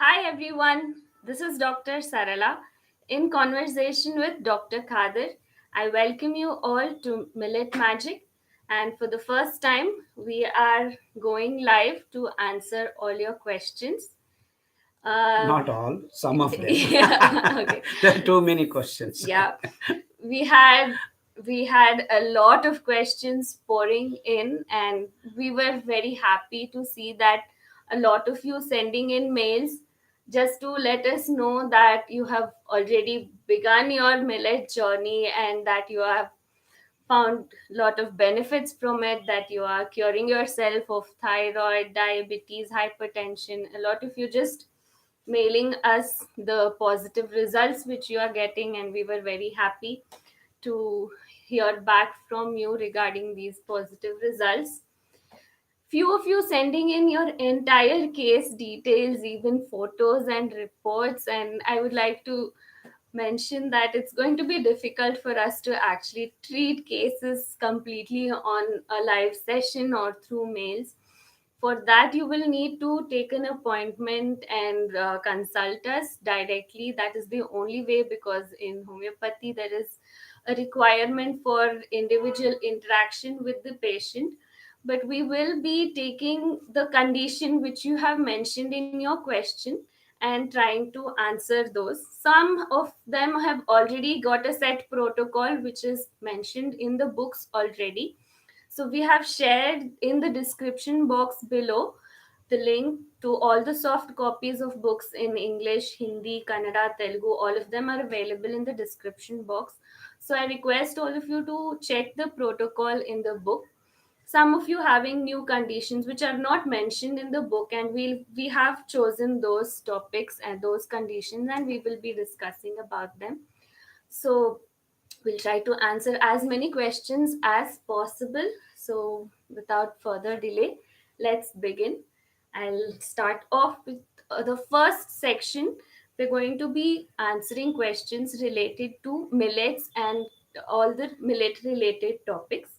Hi everyone, this is Dr. Sarala in conversation with Dr. Khadar. I welcome you all to Millet Magic, and for the first time, we are going live to answer all your questions. Uh, Not all, some of them. yeah, okay, There are too many questions. yeah, we had we had a lot of questions pouring in, and we were very happy to see that a lot of you sending in mails just to let us know that you have already begun your millet journey and that you have found a lot of benefits from it, that you are curing yourself of thyroid, diabetes, hypertension. A lot of you just mailing us the positive results which you are getting, and we were very happy to hear back from you regarding these positive results. Few of you sending in your entire case details, even photos and reports, and I would like to mention that it's going to be difficult for us to actually treat cases completely on a live session or through mails. For that, you will need to take an appointment and consult us directly. That is the only way, because in homeopathy, there is a requirement for individual interaction with the patient. But we will be taking the condition which you have mentioned in your question and trying to answer those. Some of them have already got a set protocol which is mentioned in the books already. So we have shared in the description box below the link to all the soft copies of books in English, Hindi, Kannada, Telugu. All of them are available in the description box. So I request all of you to check the protocol in the book. Some of you having new conditions which are not mentioned in the book, and we have chosen those topics and those conditions, and we will be discussing about them. So we'll try to answer as many questions as possible. So without further delay, let's begin. I'll start off with the first section. We're going to be answering questions related to millets and all the millet related topics.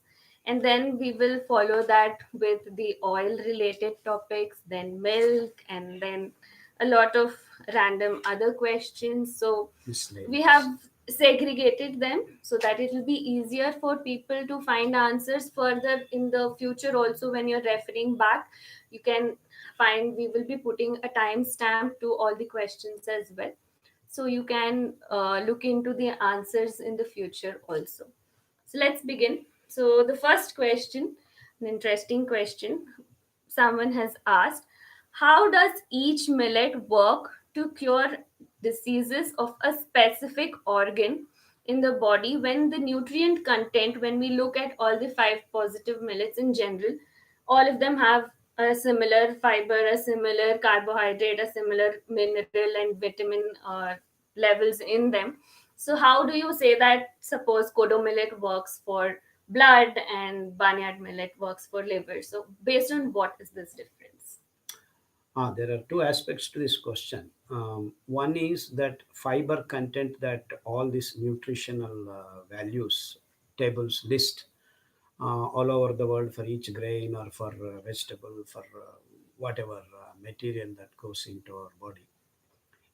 And then we will follow that with the oil related topics, then milk, and then a lot of random other questions. So we Miscellaneous. have segregated them so that it will be easier for people to find answers further in the future. Also, when you're referring back, you can find, we will be putting a timestamp to all the questions as well, so you can look into the answers in the future also. So let's begin. So the first question, an interesting question, someone has asked, how does each millet work to cure diseases of a specific organ in the body? When the nutrient content, when we look at all the five positive millets in general, all of them have a similar fiber, a similar carbohydrate, a similar mineral and vitamin levels in them. So how do you say that, suppose kodo millet works for blood and barnyard millet works for liver? So based on what is this difference? There are two aspects to this question. One is that fiber content that all these nutritional values tables list all over the world for each grain or for vegetable, for whatever material that goes into our body.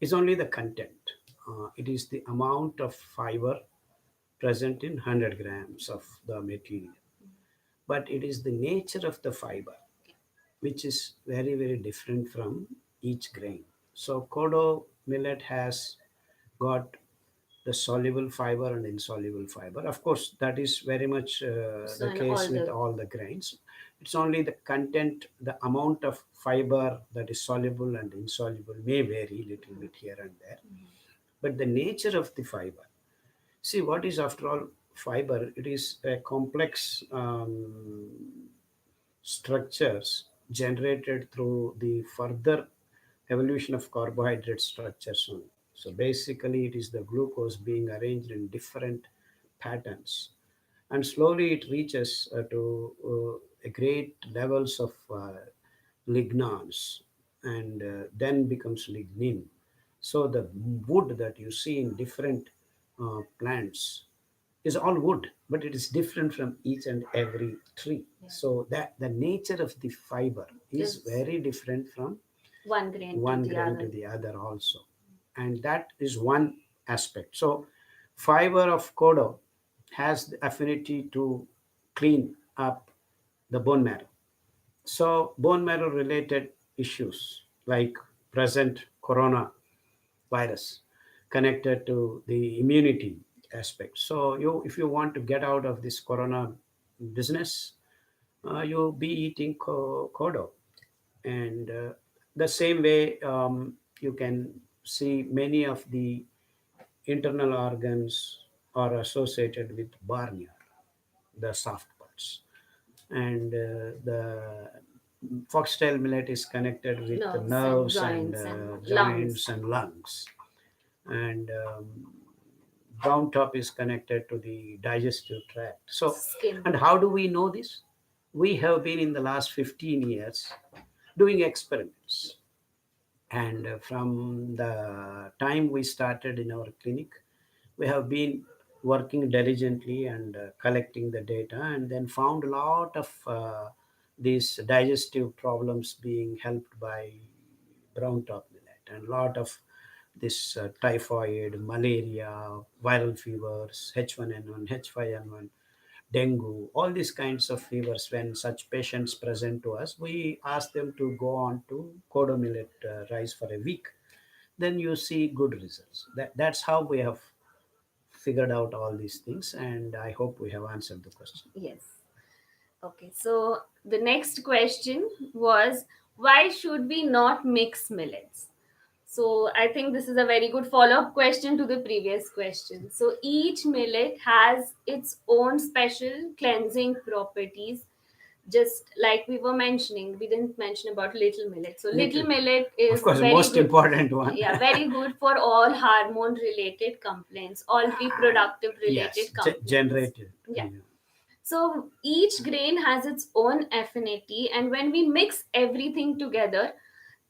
It's only the content. It is the amount of fiber present in 100 grams of the material. But it is the nature of the fiber which is very, very different from each grain. So, Kodo millet has got the soluble fiber and insoluble fiber. Of course, that is very much So the in case all with the, all the grains. It's only the content, the amount of fiber that is soluble and insoluble may vary little bit here and there, but the nature of the fiber. See, what is after all fiber? It is a complex structures generated through the further evolution of carbohydrate structures only. So basically, it is the glucose being arranged in different patterns, and slowly it reaches to a great levels of lignans, and then becomes lignin. So the wood that you see in different plants is all wood, but it is different from each and every tree. yeah, So that the nature of the fiber is is very different from one grain to one the grain to other. the other also. And that is one aspect. So fiber of kodo has the affinity to clean up the bone marrow. So bone marrow related issues like present coronavirus connected to the immunity aspect. So you, if you want to get out of this corona business, you'll be eating kodo. And the same way, you can see many of the internal organs are associated with barnyard, the soft parts. And the foxtail millet is connected with the Nerves and nerves and joints and joints lungs, and lungs. And brown top is connected to the digestive tract. So, skin. and how do we know this? We have been in the last 15 years doing experiments. And from the time we started in our clinic, we have been working diligently and collecting the data, and then found a lot of these digestive problems being helped by brown top millet, and a lot of this typhoid, malaria, viral fevers, H1N1, H5N1, dengue, all these kinds of fevers. When such patients present to us, we ask them to go on to kodo millet rice for a week. Then you see good results. That's how we have figured out all these things, and I hope we have answered the question. Yes. Okay, so the next question was, why should we not mix millets? So I think this is a very good follow-up question to the previous question. So each millet has its own special cleansing properties, just like we were mentioning. We didn't mention about little millet. So little Little, millet of is course, the very most good. important one. Yeah, very good for all hormone related complaints, all reproductive Yes, related complaints. generated. Yeah. Yeah. So each grain has its own affinity, and when we mix everything together,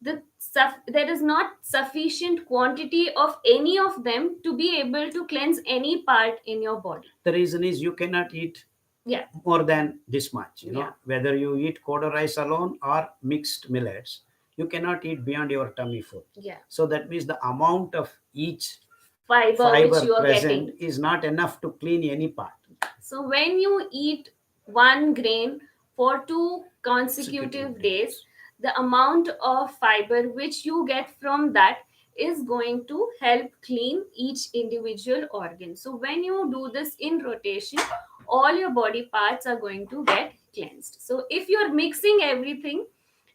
there is not sufficient quantity of any of them to be able to cleanse any part in your body. The reason is you cannot eat Yeah, more than this much. yeah. Whether you eat kodo rice alone or mixed millets, you cannot eat beyond your tummy food. Yeah. So that means the amount of each Fiber which fiber you are present getting. is not enough to clean any part. So when you eat one grain for 2 consecutive Consecutive days, days. the amount of fiber which you get from that is going to help clean each individual organ. So when you do this in rotation, all your body parts are going to get cleansed. So if you're mixing everything,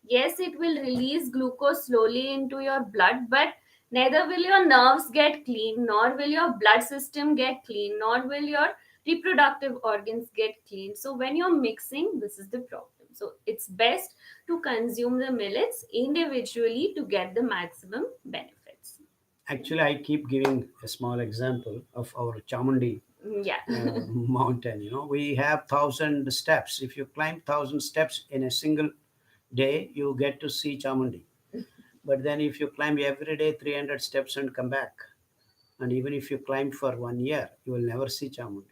yes, it will release glucose slowly into your blood, but neither will your nerves get clean, nor will your blood system get clean, nor will your reproductive organs get clean. So when you're mixing, this is the problem. So it's best to consume the millets individually to get the maximum benefits. Actually, I keep giving a small example of our Chamundi Yeah. mountain. We have 1,000 steps. If you climb 1,000 steps in a single day, you get to see Chamundi. But then if you climb every day 300 steps and come back, and even if you climb for 1 year, you will never see Chamundi.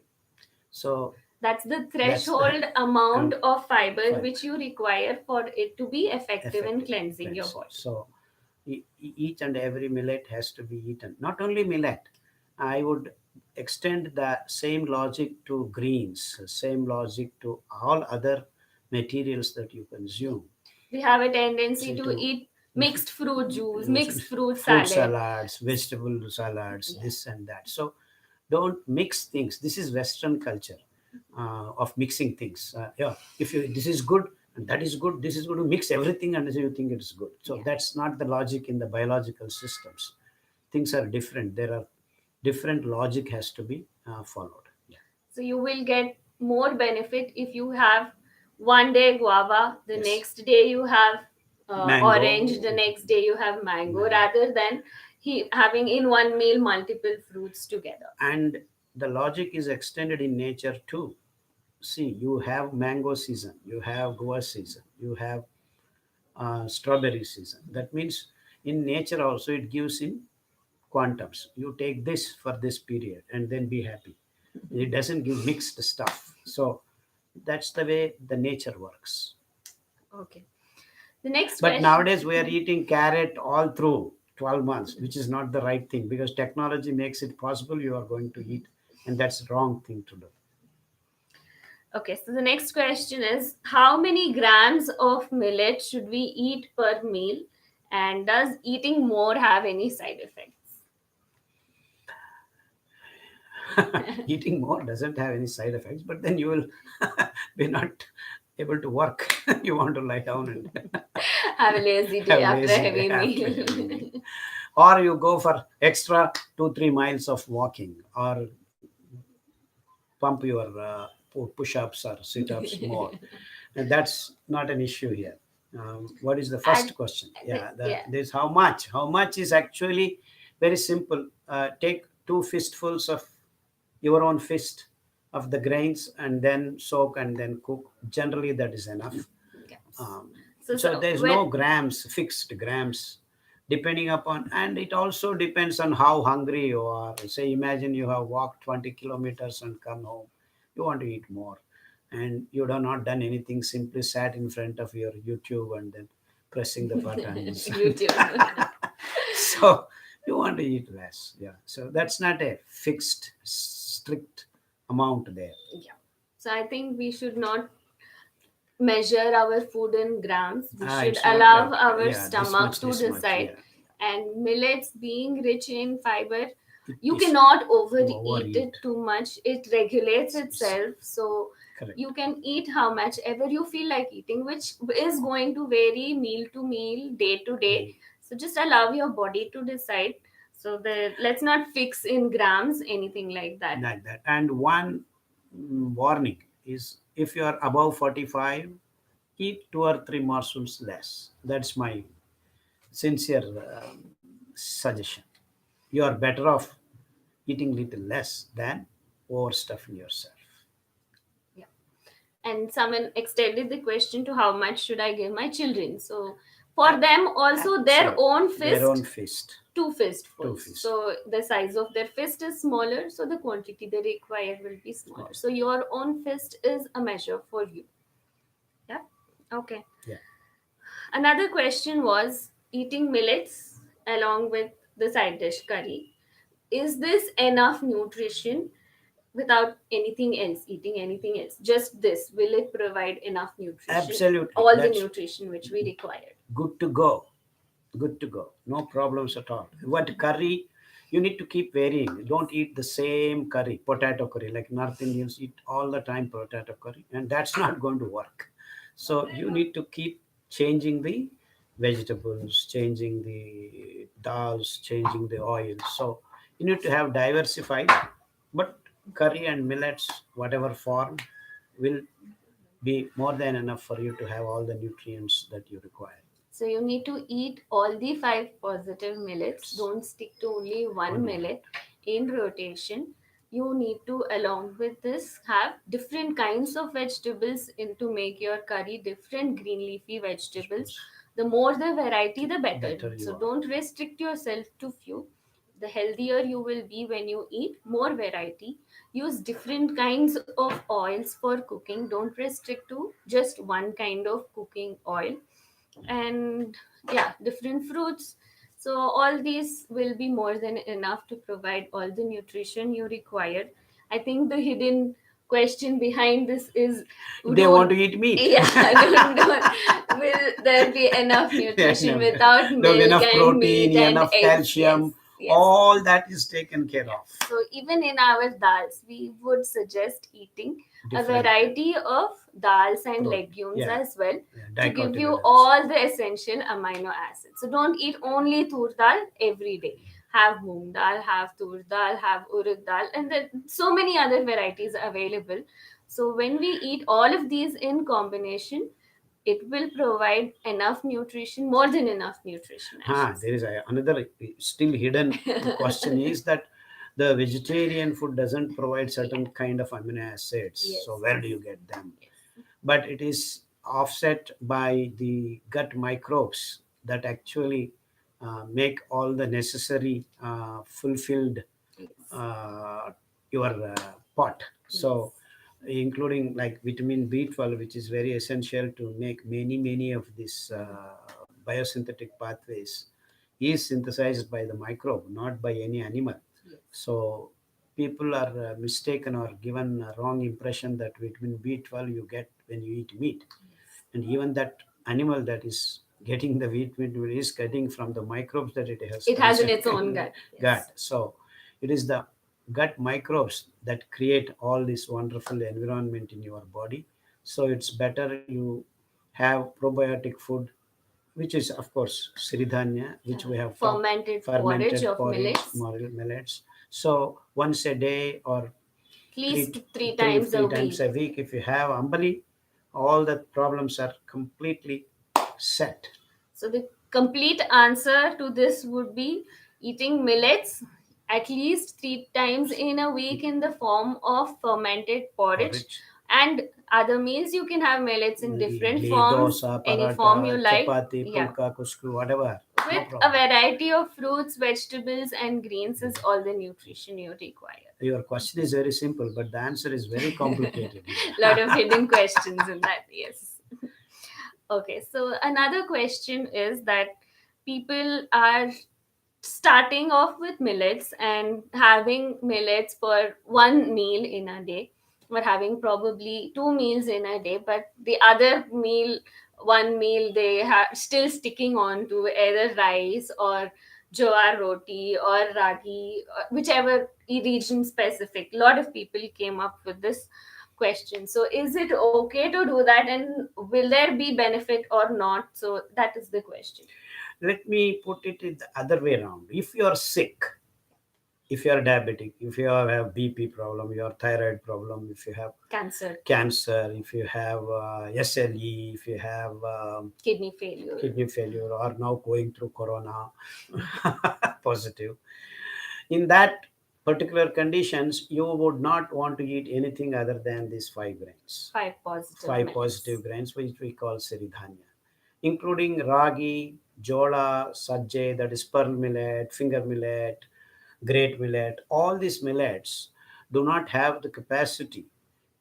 So That's the that's the threshold amount of fiber fiber which you require for it to be effective in effective cleansing your cleanse. body. So each and every millet has to be eaten. Not only millet, I would extend the same logic to greens, same logic to all other materials that you consume. We have a tendency Say to to eat mixed fruit juice, use mixed fruit fruit salad. salads, vegetable salads, Yeah. this and that. So don't mix things. This is Western culture of mixing things. Yeah, if you this is good and that is good, this is good to mix everything and you think it's good. So Yeah. that's not the logic in the biological systems. Things are different. There are different logic has to be followed. Yeah. So you will get more benefit if you have one day guava, the Yes. next day you have orange, Mango, the next day you have mango, mango. rather than having in one meal multiple fruits together. And the logic is extended in nature too. See, you have mango season, you have guava season, you have strawberry season. That means in nature also it gives in quantums. You take this for this period and then be happy. It doesn't give mixed stuff. So that's the way the nature works. Okay. The next But question. nowadays we are eating carrot all through 12 months, which is not the right thing because technology makes it possible you are going to eat, and that's the wrong thing to do. Okay, so the next question is how many grams of millet should we eat per meal? And does eating more have any side effects? Eating more doesn't have any side effects, but then you will be not able to work. You want to lie down and Have a lazy day have after a lazy day heavy after a heavy meal. meal. Or you go for extra 2 3 miles of walking, or pump your push-ups or sit-ups more, and that's not an issue here. What is the And first question? Yeah, yeah, there's how much is actually very simple. Take two fistfuls of your own fist of the grains and then soak and then cook. Generally that is enough. yes. um, so So there's when no grams, fixed grams, depending upon, and it also depends on how hungry you are. Say imagine you have walked 20 kilometers and come home, you want to eat more, and you have not done anything, simply sat in front of your YouTube and then pressing the buttons. YouTube. So you want to eat less. Yeah, so that's not a fixed strict amount there. Yeah. So I think we should not measure our food in grams. We should It's not allow like, our yeah, stomach to this much, decide. yeah. And millets being rich in fiber, It you is cannot overeat overeat. it too much. It regulates S- itself. So you Correct. can eat how much ever you feel like eating, which is going to vary meal to meal, day to day. Day. So just allow your body to decide. So let's not fix in grams anything like that. Like that. And one warning is, if you are above 45, eat 2 or 3 mushrooms less. That's my sincere suggestion. You are better off eating little less than overstuffing yourself. Yeah. And someone extended the question to how much should I give my children. So for them also their Absolutely. own Their own fist, fist. two Two fistfuls. fist. So the size of their fist is smaller, so the quantity they require will be smaller. Small. So your own fist is a measure for you. Yeah. Okay. Yeah. Another question was eating millets along with the side dish curry. Is this enough nutrition without anything else, eating anything else? Just this, will it provide enough nutrition? Absolutely. All the That's nutrition which we required. good to go. Good to go. No problems at all. What curry? You need to keep varying. Don't eat the same curry, potato curry, like North Indians eat all the time potato curry, and that's not going to work. So you need to keep changing the vegetables, changing the dals, changing the oil. So you need to have diversified, but curry and millets, whatever form, will be more than enough for you to have all the nutrients that you require. So you need to eat all the five positive millets. Millets. Don't stick to only one One millet. millet in rotation. You need to, along with this, have different kinds of vegetables in to make your curry, different green leafy vegetables. Vegetables. The more the variety, the better. Better So you are. don't restrict yourself to few. The healthier you will be when you eat more variety. Use different kinds of oils for cooking. Don't restrict to just one kind of cooking oil. And yeah, different fruits. So all these will be more than enough to provide all the nutrition you require. I think the hidden question behind this is, They want do to eat meat. yeah, will there be enough nutrition Enough, without milk enough and meat protein, and enough eggs? Yes, calcium, yes. all that is taken care of. So even in our dals, we would suggest eating a Different variety of dals and protein. legumes Yeah, as well yeah, to give you dicotyledons. all the essential amino acids. So don't eat only tur dal every day. Have moong dal, have tur dal, have urad dal, and then so many other varieties available. So when we eat all of these in combination, it will provide enough nutrition, more than enough nutrition, I should There is another still hidden question say. is that the vegetarian food doesn't provide certain Yeah. kind of amino acids. Yes. So where do you get them? Yes. But it is offset by the gut microbes that actually make all the necessary fulfilled Yes. uh, your pot. Yes. So including like vitamin B12, which is very essential to make many of these biosynthetic pathways, is synthesized by the microbe, not by any animal. So people are mistaken or given a wrong impression that vitamin B12 you get when you eat meat, and even that animal that is getting the vitamin is getting from the microbes that it has It has in consumed its own in the gut. gut. Yes. So it is the gut microbes that create all this wonderful environment in your body. So it's better you have probiotic food, which is of course siridhanya, which we have talked, Fermented porridge fermented of porridge, millets, millets. So once a day or at three least three three times a three times week. a week, if you have ambali, all the problems are completely set. So the complete answer to this would be eating millets at least three times in a week in the form of fermented porridge. Porridge, And other meals you can have millets in different idli, forms, dosa, any form you paratha, like. chapati, Yeah. pulka, kusku, whatever, no With a problem. variety of fruits, vegetables, and greens is all the nutrition you require. Your question is very simple, but the answer is very complicated here. Lot of hidden questions in that, yes. Okay, so another question is that people are starting off with millets and having millets for one meal in a day, or having probably two meals in a day, but the other meal, one meal, they are still sticking on to either rice or jowar roti or ragi, whichever region specific. A lot of people came up with this question. So is it okay to do that, and will there be benefit or not? So that is the question. Let me put it in the other way around. If you are sick, if you are diabetic, if you have BP problem, your thyroid problem, if you have Cancer, cancer, if you have SLE, if you have kidney failure. kidney failure, or now going through corona positive, in that particular conditions, you would not want to eat anything other than these five grains, Five positive five minutes. positive grains, which we call siridhanya, including ragi, jola, sajje, that is pearl millet, finger millet, great millet. All these millets do not have the capacity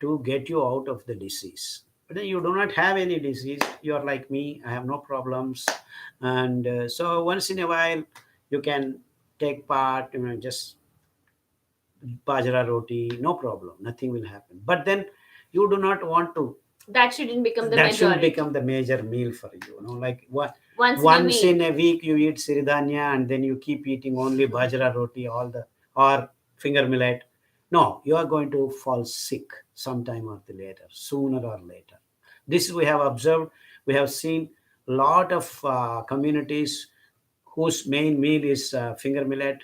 to get you out of the disease. But you do not have any disease. You are like me. I have no problems, and so once in a while, you can take part. Just bajra roti, no problem. Nothing will happen. But then you do not want to, That shouldn't become the that shouldn't majority. become the major meal for you. Like what, Once in a once in week. a week you eat siridhanya and then you keep eating only bajra roti, all the, or finger millet. No, you are going to fall sick sometime or the later, sooner or later. This we have observed. We have seen lot of communities whose main meal is finger millet,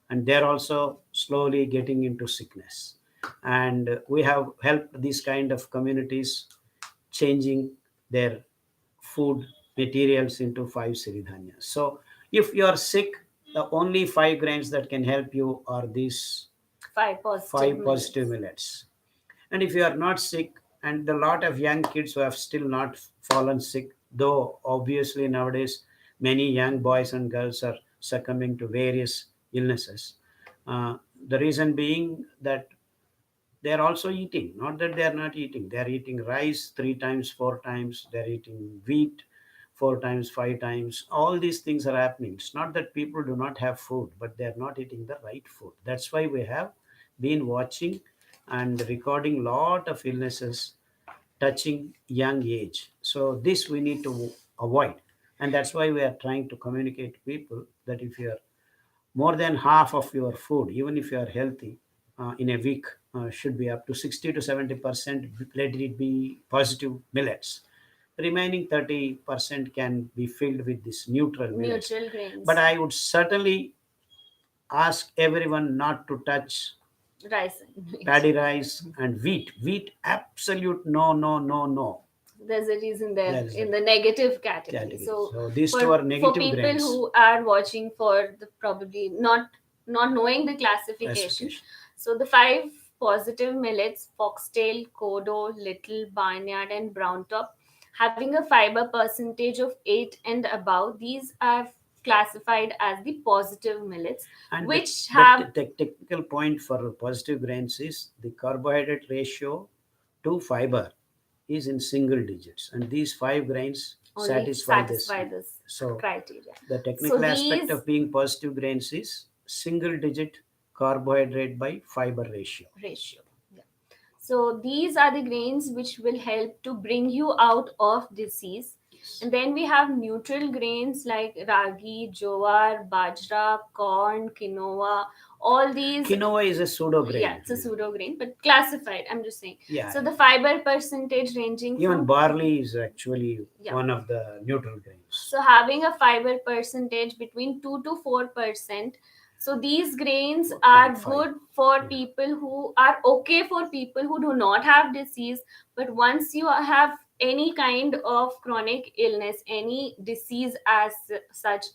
and they're also slowly getting into sickness. And we have helped these kind of communities changing their food materials into five siridhanyas. So if you are sick, the only five grains that can help you are these Five positive five millets. positive millets. And if you are not sick, and a lot of young kids who have still not fallen sick, though obviously nowadays many young boys and girls are succumbing to various illnesses. Uh, the reason being that they are also eating, not that they are not eating, they are eating rice three times, four times, they are eating wheat four times, five times. All these things are happening. It's not that people do not have food, but they are not eating the right food. That's why we have been watching and recording lot of illnesses touching young age. So this we need to avoid, and that's why we are trying to communicate to people that if you are more than half of your food, even if you are healthy, in a week, should be up to 60 to 70%, let it be positive millets. Remaining 30% can be filled with this neutral millets. Neutral grains. But I would certainly ask everyone not to touch Rice and wheat. paddy rice and wheat. Wheat, absolute no, no, no, no. There's a reason there There is a in the negative category. category. So So these two for are negative people grains. who are watching for the probably not knowing the classification, Classification. so the five positive millets, foxtail, kodo, little, barnyard, and brown top, having a fiber percentage of 8 and above, these are classified as the positive millets, And which the have technical point for positive grains is the carbohydrate ratio to fiber is in single digits, and these five grains only satisfy this satisfy need. this So criteria. the So technical aspect these of being positive grains is single digit carbohydrate by fiber ratio. ratio. Yeah. So these are the grains which will help to bring you out of disease. Yes. And then we have neutral grains like ragi, jowar, bajra, corn, quinoa. All these, Quinoa is a pseudo yeah, grain. it's a pseudo grain, but classified. I'm just saying. Yeah, So the fiber percentage ranging even from, barley is actually yeah. one of the neutral grains. So having a fiber percentage between 2 to 4%. So these grains are 4.5. good for Yeah. people who are okay for people who do not have disease. But once you have any kind of chronic illness, any disease as such,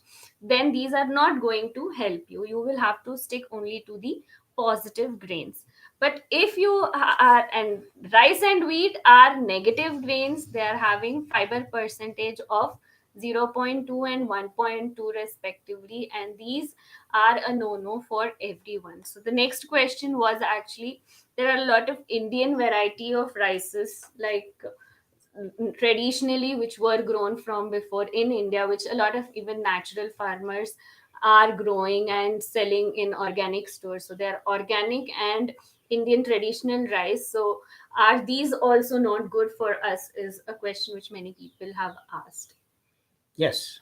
then these are not going to help you. You will have to stick only to the positive grains. But if you are, and rice and wheat are negative grains, they are having fiber percentage of 0.2 and 1.2 respectively, and these are a no no for everyone. So the next question was, actually there are a lot of Indian variety of rices, like traditionally, which were grown from before in India, which a lot of even natural farmers are growing and selling in organic stores. So they are organic and Indian traditional rice. So are these also not good for us, is a question which many people have asked. Yes,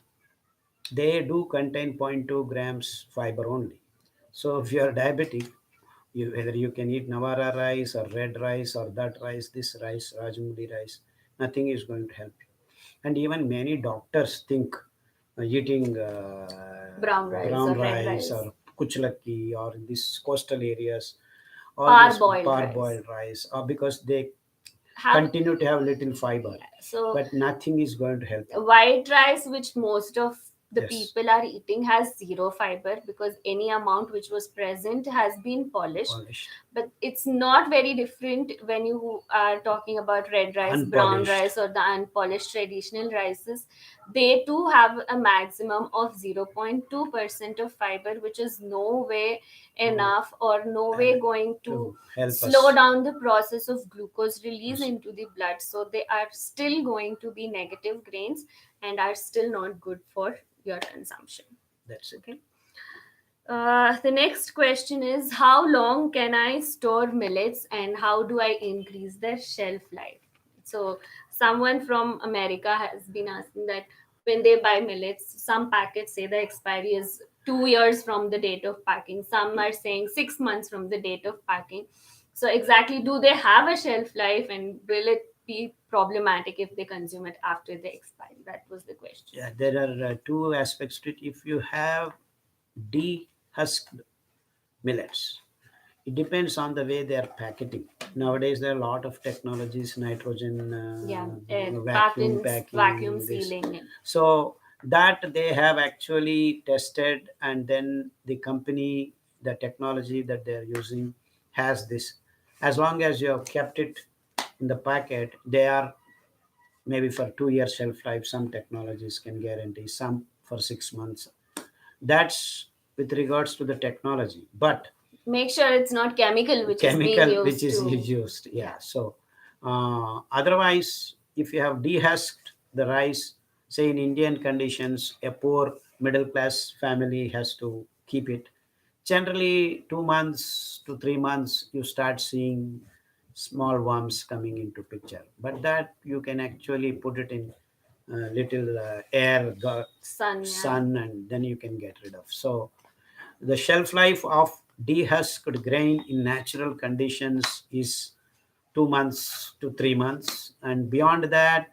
they do contain zero point 0.2 grams fiber only. So if you are diabetic, whether you can eat Navara rice or red rice or that rice, this rice, Rajmuli rice, nothing is going to help you. And even many doctors think eating Brown rice brown or red rice rice, or kuchlaki or in these coastal areas, all these parboiled rice parboiled rice, or because they have, continue to have little fiber, yeah. So but nothing is going to help you. white rice, which most of the Yes, people are eating, has zero fiber because any amount which was present has been polished. polished, But it's not very different when you are talking about red rice, brown unpolished. rice, or the unpolished traditional rices. They too have a maximum of 0.2% of fiber, which is no way Oh, enough or no way and going to to help slow us. down the process of glucose release Yes, into the blood. So they are still going to be negative grains and are still not good for your consumption. that's it. Okay. The next question is, how long can I store millets and how do I increase their shelf life? So, someone from America has been asking that when they buy millets, some packets say the expiry is 2 years from the date of packing, some are saying 6 months from the date of packing. So, exactly, do they have a shelf life and will it be problematic if they consume it after the expiry? That was the question. Yeah, there are two aspects to it. If you have dehusked millets, it depends on the way they are packaging. Nowadays, there are a lot of technologies, nitrogen Yeah, packed vacuum in vacuum packing, this. sealing it. So that they have actually tested, and then the company, the technology that they are using has this. As long as you have kept it in the packet, they are maybe for 2 years shelf life. Some technologies can guarantee, some for 6 months. That's with regards to the technology, but Make sure it's not chemical which is being chemical which used is to. used, yeah. Yeah. So otherwise, if you have dehusked the rice, say in Indian conditions, a poor middle class family has to keep it. Generally 2 months to 3 months you start seeing small worms coming into picture, but that you can actually put it in little Sun, yeah. sun, and then you can get rid of. So the shelf life of dehusked grain in natural conditions is 2 months to 3 months, and beyond that,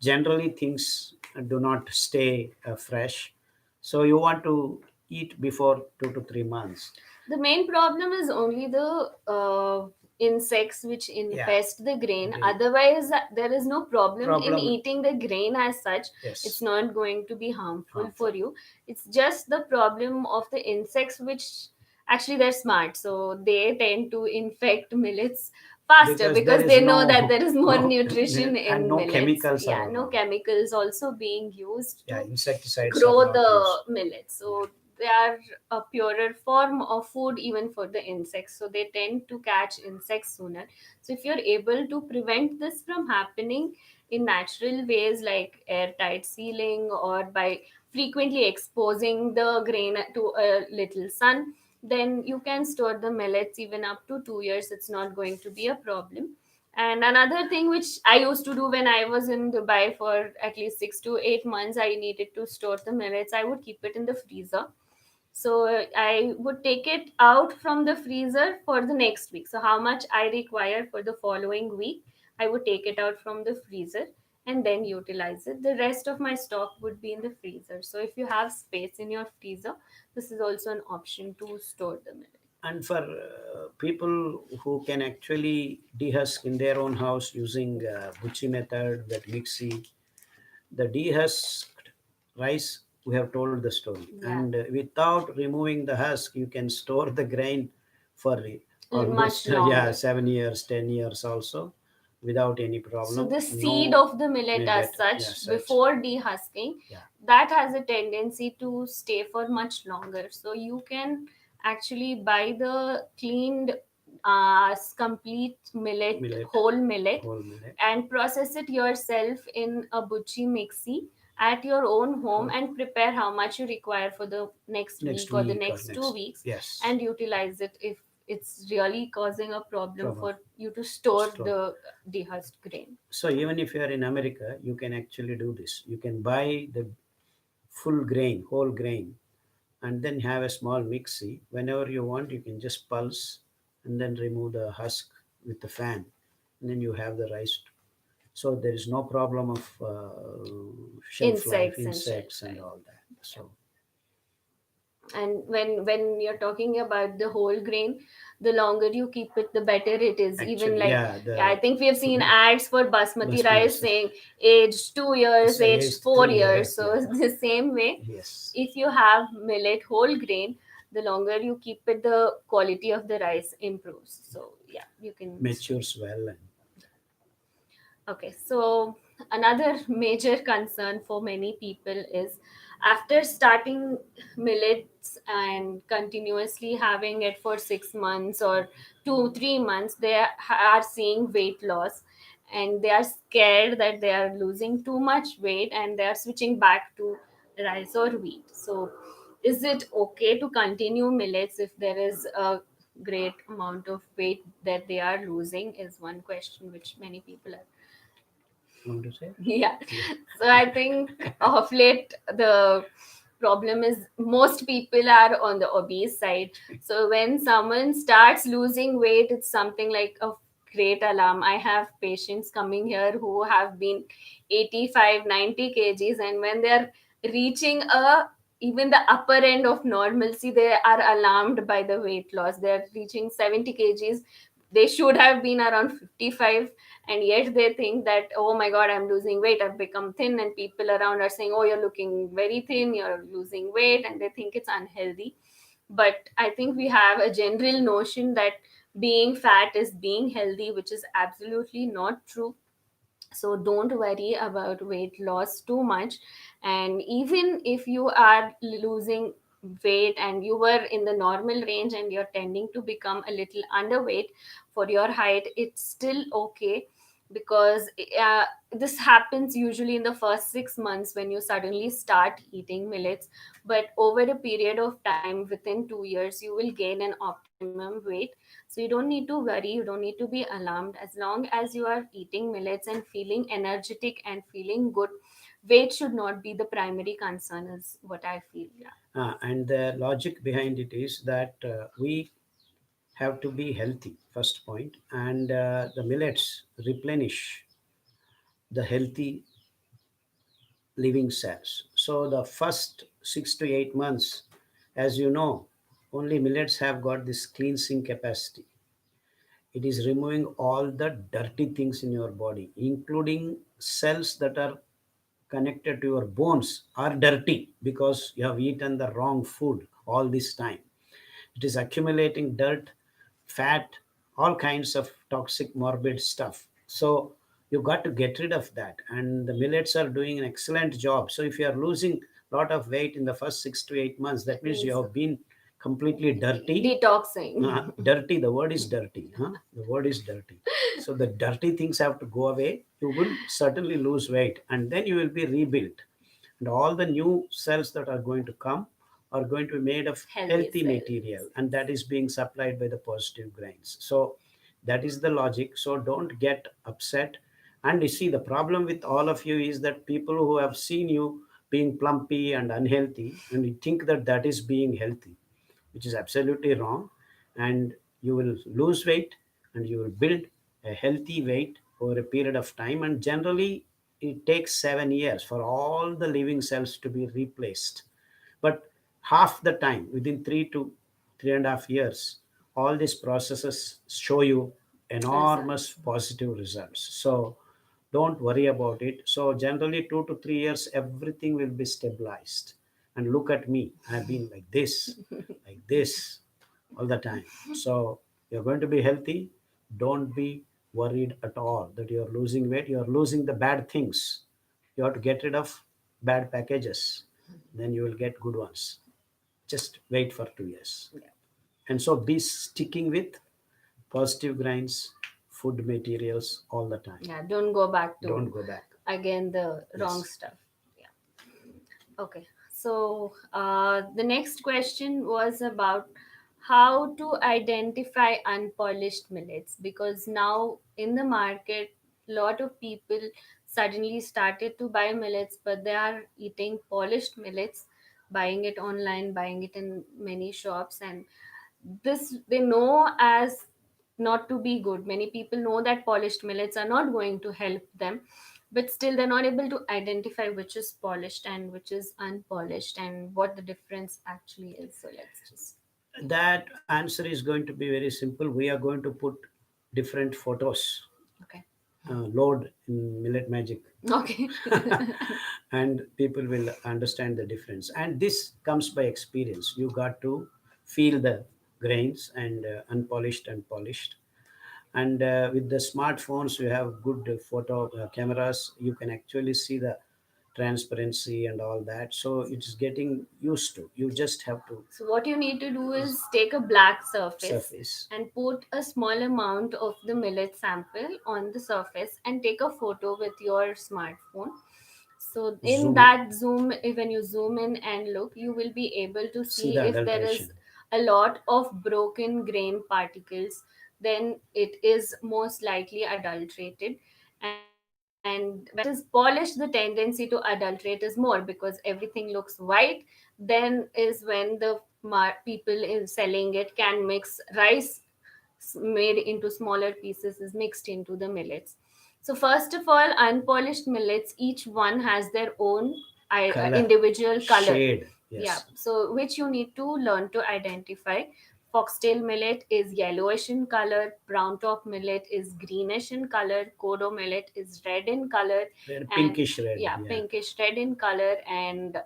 generally things do not stay fresh. So you want to eat before 2 to 3 months. The main problem is only the insects which Yeah, infest the grain. grain. Otherwise, there is no problem in Problem. eating the grain as such. It's Yes, not going to be harmful harmful for you. It's just the problem of the insects, which actually they're smart. So they tend to infect millets faster because there because is they know that no there is more no nutrition and in no millets. chemicals are Yeah, no around. chemicals also being used Yeah, to insecticides are grow not the used. millets. Yeah. So they are a purer form of food even for the insects, so they tend to catch insects sooner. So if you're able to prevent this from happening in natural ways like airtight sealing or by frequently exposing the grain to a little sun, then you can store the millets even up to 2 years. It's not going to be a problem. And another thing which I used to do when I was in Dubai for at least 6 to 8 months, I needed to store the millets. I would keep it in the freezer. So I would take it out from the freezer for the next week. So how much I require for the following week, I would take it out from the freezer and then utilize it. The rest of my stock would be in the freezer. So if you have space in your freezer, this is also an option to store the millet. And for people who can actually dehusk in their own house using buchi method, that mixie, the dehusked rice, we have told the story. Yeah, And without removing the husk, you can store the grain for much almost yeah, longer. 7 years, 10 years also, without any So problem. the seed No of the millet as millet, yeah, such such, before dehusking, yeah, that has a tendency to stay for much longer. So you can actually buy the cleaned complete millet, millet, whole millet, whole millet. and process it yourself in a butchi mixie at your own home Whole, and prepare how much you require for the next next week or the week or next two next, weeks yes, and utilize it if it's really causing a problem problem. for you to store Store. the dehusked grain. So even if you are in America, you can actually do this. You can buy the full grain, whole grain, and then have a small mixie. Whenever you want, you can just pulse and then remove the husk with the fan, and then you have the rice. So there is no problem of shelf life, Insects and shelf insects, and life. all that. So And when you're talking about the whole grain, the longer you keep it, the better it is. Even actually, like, yeah, yeah, I the think we have seen ads for basmati rice basmati saying aged 2 years, say aged is four 2 years. years. So Yeah, the same way, yes, if you have millet whole grain, the longer you keep it, the quality of the rice improves. So yeah, you can. matures well. And Okay, so another major concern for many people is after starting millets and continuously having it for 6 months or 2, 3 months, they are seeing weight loss and they are scared that they are losing too much weight and they are switching back to rice or wheat. So, is it okay to continue millets if there is a great amount of weight that they are losing? Is one question which many people are. want to say, Yeah. yeah, So I think of late the problem is most people are on the obese side. So when someone starts losing weight, it's something like a great alarm. I have patients coming here who have been 85, 90 kgs, and when they're reaching a even the upper end of normalcy, they are alarmed by the weight loss. They're reaching 70 kgs. They should have been around 55, and yet they think that, oh my god, I'm losing weight, I've become thin, and people around are saying, oh, you're looking very thin, you're losing weight, and they think it's unhealthy. But I think we have a general notion that being fat is being healthy, which is absolutely not true. So don't worry about weight loss too much. And even if you are losing weight and you were in the normal range and you're tending to become a little underweight for your height, it's still okay, because this happens usually in the first 6 months when you suddenly start eating millets. But over a period of time, within 2 years, you will gain an optimum weight. So you don't need to worry, you don't need to be alarmed. As long as you are eating millets and feeling energetic and feeling good, weight should not be the primary concern, is what I feel. Yeah. and the logic behind it is that we have to be healthy, first point, and the millets replenish the healthy living cells. So the first 6 to 8 months, as you know, only millets have got this cleansing capacity. It is removing all the dirty things in your body, including cells that are connected to your bones are dirty because you have eaten the wrong food all this time. It is accumulating dirt, fat, all kinds of toxic, morbid stuff. So you got to get rid of that. And the millets are doing an excellent job. So if you are losing lot of weight in the first 6 to 8 months. That That means you means have been completely dirty. detoxing. Dirty, the word is dirty. Huh? The word is dirty. So the dirty things have to go away. You will certainly lose weight, and then you will be rebuilt. And all the new cells that are going to come are going to be made of Healthy healthy cells. material, and that is being supplied by the positive grains. So that is the logic. So don't get upset. And you see, the problem with all of you is that people who have seen you being plumpy and unhealthy, and you think that that is being healthy, which is absolutely wrong. And you will lose weight, and you will build a healthy weight over a period of time. And generally it takes 7 years for all the living cells to be replaced. But half the time, within 3 to 3.5 years, all these processes show you enormous Results. positive results. So don't worry about it. So generally 2 to 3 years, everything will be stabilized. And look at me, I've been like this all the time. So you're going to be healthy. Don't be worried at all that you're losing weight. You're losing the bad things. You have to get rid of bad packages. Then you will get good ones. Just wait for 2 years. Yeah. And so be sticking with positive grinds, food materials all the time. Yeah, don't go back Don't to go back. again the wrong Yes. stuff. Yeah. Okay. So the next question was about how to identify unpolished millets, because now in the market, a lot of people suddenly started to buy millets, but they are eating polished millets, buying it online, buying it in many shops, and this they know as not to be good. Many people know that polished millets are not going to help them, but still they're not able to identify which is polished and which is unpolished and what the difference actually is. So let's just. That answer is going to be very simple. We are going to put different photos, Okay. load in Millet Magic, Okay. and people will understand the difference. And this comes by experience. You got to feel the grains and unpolished and polished. And with the smartphones, you have good photo cameras. You can actually see the transparency and all that. So it's getting used to. You just have to So what you need to do is take a black surface surface, and put a small amount of the millet sample on the surface and take a photo with your smartphone. So in zoom in, that zoom, when you zoom in and look, you will be able to see see the if there is adulteration. a lot of broken grain particles, then it is most likely adulterated. And when it is polished, the tendency to adulterate is more because everything looks white. Then is when the people in selling it can mix rice made into smaller pieces is mixed into the millets. So first of all, unpolished millets, each one has their own Color, individual color. shade, Yeah, yes. so which you need to learn to identify. Foxtail millet is yellowish in color, brown top millet is greenish in color, kodo millet is red in color, Red, and pinkish red, yeah, yeah. pinkish red in color, and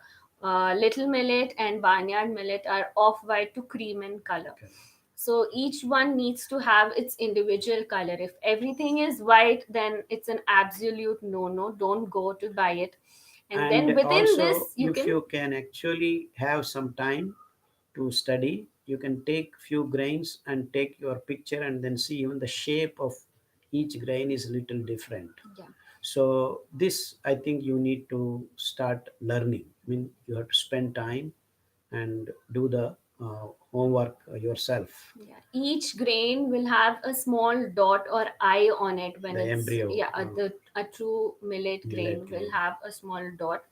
little millet and barnyard millet are off white to cream in color. Correct. So each one needs to have its individual color. If everything is white, then it's an absolute no no, don't go to buy it. And And then within also, this you if can. you can actually have some time to study, you can take few grains and take your picture and then see even the shape of each grain is little different. Yeah. So this, I think you need to start learning. I mean, you have to spend time and do the homework yourself. Yeah, each grain will have a small dot or eye on it when The it's, embryo, yeah, a true millet millet grain will grain. have a small dot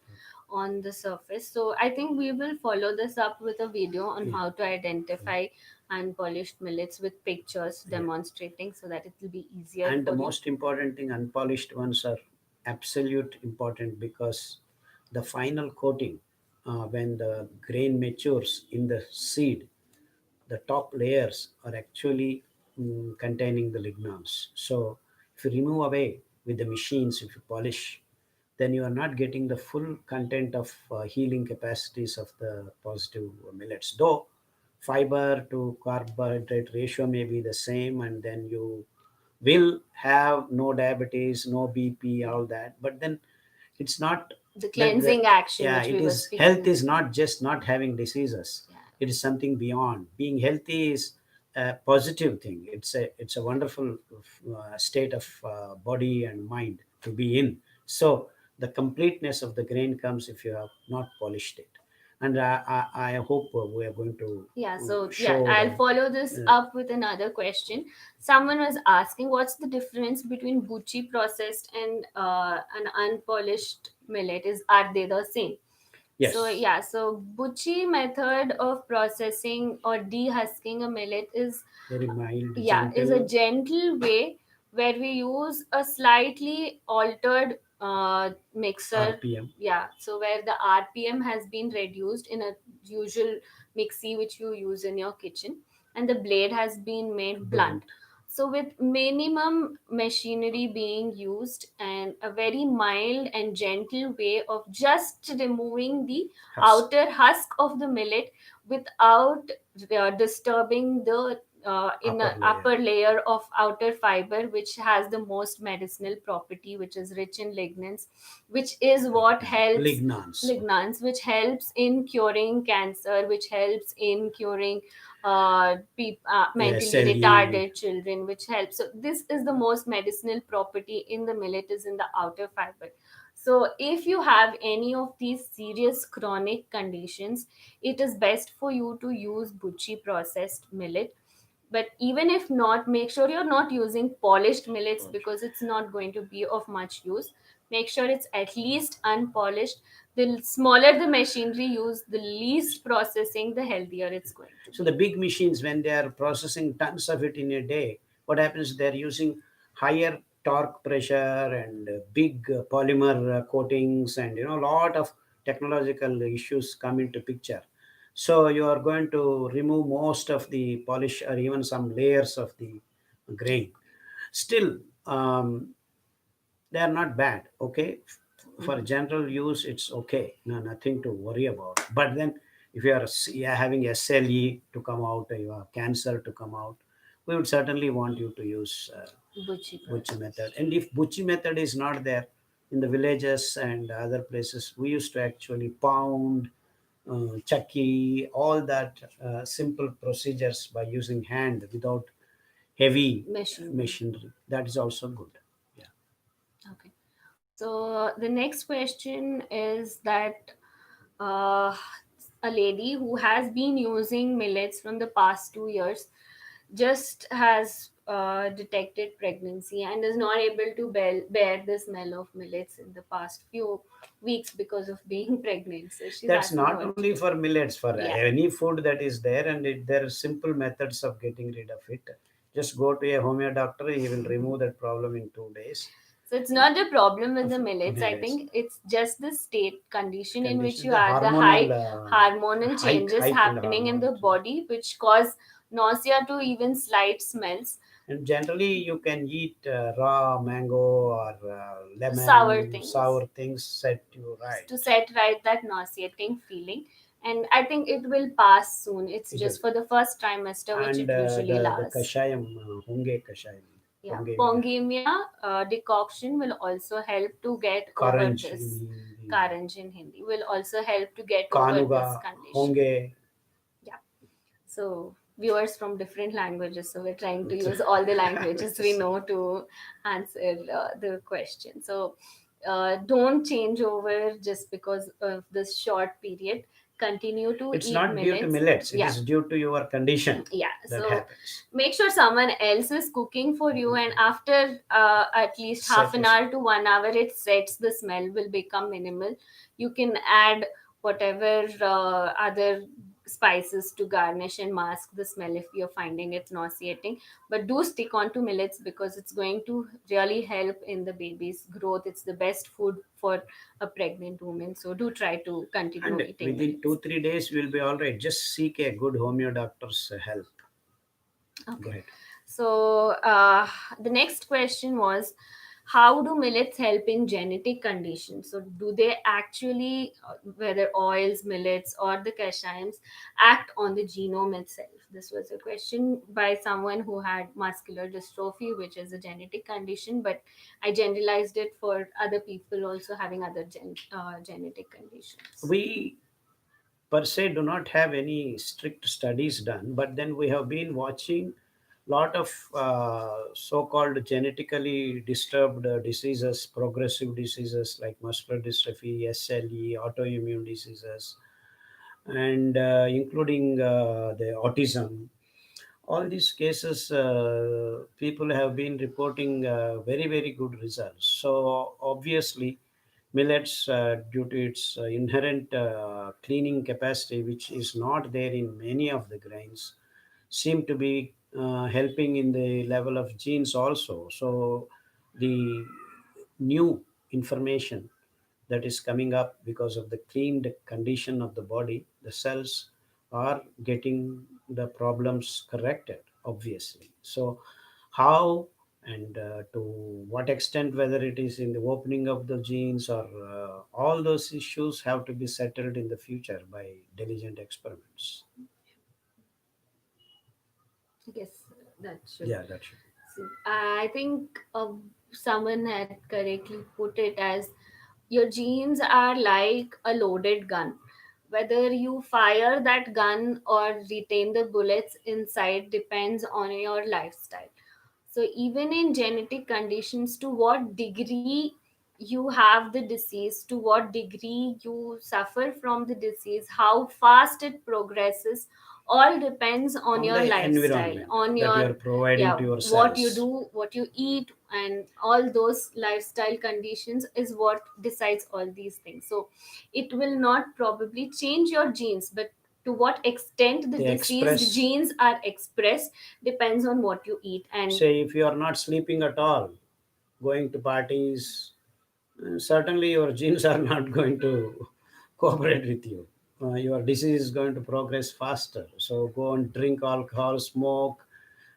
on the surface. So I think we will follow this up with a video on Yeah, how to identify unpolished millets with pictures yeah. demonstrating so that it will be easier And the for you. most important thing, unpolished ones are absolute important because the final coating, when the grain matures in the seed, the top layers are actually containing the lignans. So if you remove away with the machines, if you polish, then you are not getting the full content of healing capacities of the positive millets. Though fiber to carbohydrate ratio may be the same, and then you will have no diabetes, no BP, all that. But then it's not the The cleansing action yeah, which it we were is, health speaking. is not just not having diseases. Yeah. It is something beyond. Being healthy is a positive thing. It's a wonderful state of body and mind to be in. So the completeness of the grain comes if you have not polished it. And I hope we are going to Yeah, so yeah, show I'll the follow this up with another question. Someone was asking what's the difference between buchi processed and an unpolished millet? Is Are they the same? So yes, yeah, so buchi method of processing or dehusking a millet is, very mild, is a gentle gentle way where we use a slightly altered mixer. RPM, Yeah, so where the rpm has been reduced in a usual mixie which you use in your kitchen, and the blade has been made blunt. blunt, So with minimum machinery being used and a very mild and gentle way of just removing the husk, outer husk of the millet without disturbing the upper inner layer, upper layer of outer fiber, which has the most medicinal property, which is rich in lignans, which is what helps lignans, lignans which helps in curing cancer, which helps in curing mentally SLE. retarded children, which helps. So this is the most medicinal property in the millet, is in the outer fiber. So if you have any of these serious chronic conditions, it is best for you to use buchi processed millet. But even if not, make sure you're not using polished millets, because it's not going to be of much use. Make sure it's at least unpolished. The smaller the machinery used, the least processing, the healthier it's going to So be. the big machines, when they are processing tons of it in a day, what happens? They're using higher torque pressure and big polymer coatings, and a lot of technological issues come into picture. So you are going to remove most of the polish or even some layers of the grain. Still, they are not bad. Okay, for Mhm. general use it's okay, no, nothing to worry about. But then if you are having SLE to come out, you have cancer to come out, we would certainly want you to use Buchi butcher process. method. And if butcher method is not there in the villages and other places, we used to actually pound, chucky, all that simple procedures by using hand without heavy Machinery. machinery. That is also good. Yeah. Okay. So the next question is that uh, a lady who has been using millets from the past 2 years just has detected pregnancy and is not able to bear the smell of millets in the past few weeks because of being pregnant. So she's That's asking not what to only do. for millets, for Yeah. any food that is there, and there are simple methods of getting rid of it. Just go to a homeo doctor, he will remove that problem in 2 days. So it's not the problem with the millets. I Millets think it's just the state condition in which condition, you the are, the hormonal high hormonal changes heightened happening in hormonal the body, which cause nausea to even slight smells, and generally you can eat raw mango or sour lemon things, sour things set you right. to set right that nauseating feeling. And I think it will pass soon. It's It will. just for the first trimester, which And it usually the lasts. kashayam, honge kashayam, Yeah, honge pongemia decoction will also help to get over karanj in this. Hindi, Karanj in Hindi will also help to get over kanuga, this condition. honge. Yeah. So viewers from different languages, so we're trying to use all the languages we know to answer the question. So don't change over just because of this short period. Continue to It's eat not due to millets. millets, it Yeah. is due to your condition Yeah, that so happens. make sure someone else is cooking for you, and after at least half Set an is hour to 1 hour it sets, the smell will become minimal. You can add whatever other spices to garnish and mask the smell if you're finding it nauseating. But do stick on to millets because it's going to really help in the baby's growth. It's the best food for a pregnant woman, so do try to continue and eating within millets. 2 3 days we'll be all right. Just seek a good homeo doctor's help. Go Okay. ahead. So the next question was, how do millets help in genetic conditions? So do they actually, whether oils, millets, or the kashayams, act on the genome itself? This was a question by someone who had muscular dystrophy, which is a genetic condition, but I generalized it for other people also having other genetic conditions. We per se do not have any strict studies done, but then we have been watching lot of so-called genetically disturbed diseases, progressive diseases like muscular dystrophy, SLE, autoimmune diseases, and including the autism. All these cases, people have been reporting very good results. So obviously, millets, due to its inherent cleaning capacity, which is not there in many of the grains, seem to be helping in the level of genes also. So the new information that is coming up because of the cleaned condition of the body, the cells are getting the problems corrected, obviously. So how and to what extent, whether it is in the opening of the genes or all those issues have to be settled in the future by diligent experiments. Yes, that should. Yeah, that should. So, I think someone had correctly put it as your genes are like a loaded gun. Whether you fire that gun or retain the bullets inside depends on your lifestyle. So, even in genetic conditions, to what degree you have the disease, to what degree you suffer from the disease, how fast it progresses, all depends on On your the lifestyle, environment on that you are your, providing yeah, to your what you cells. do, what you eat, and all those lifestyle conditions is what decides all these things. So it will not probably change your genes, but to what extent the They diseased express. genes are expressed depends on what you eat. And Say if you are not sleeping at all, going to parties, certainly your genes are not going to cooperate with you. Your disease is going to progress faster. So go and drink alcohol, smoke,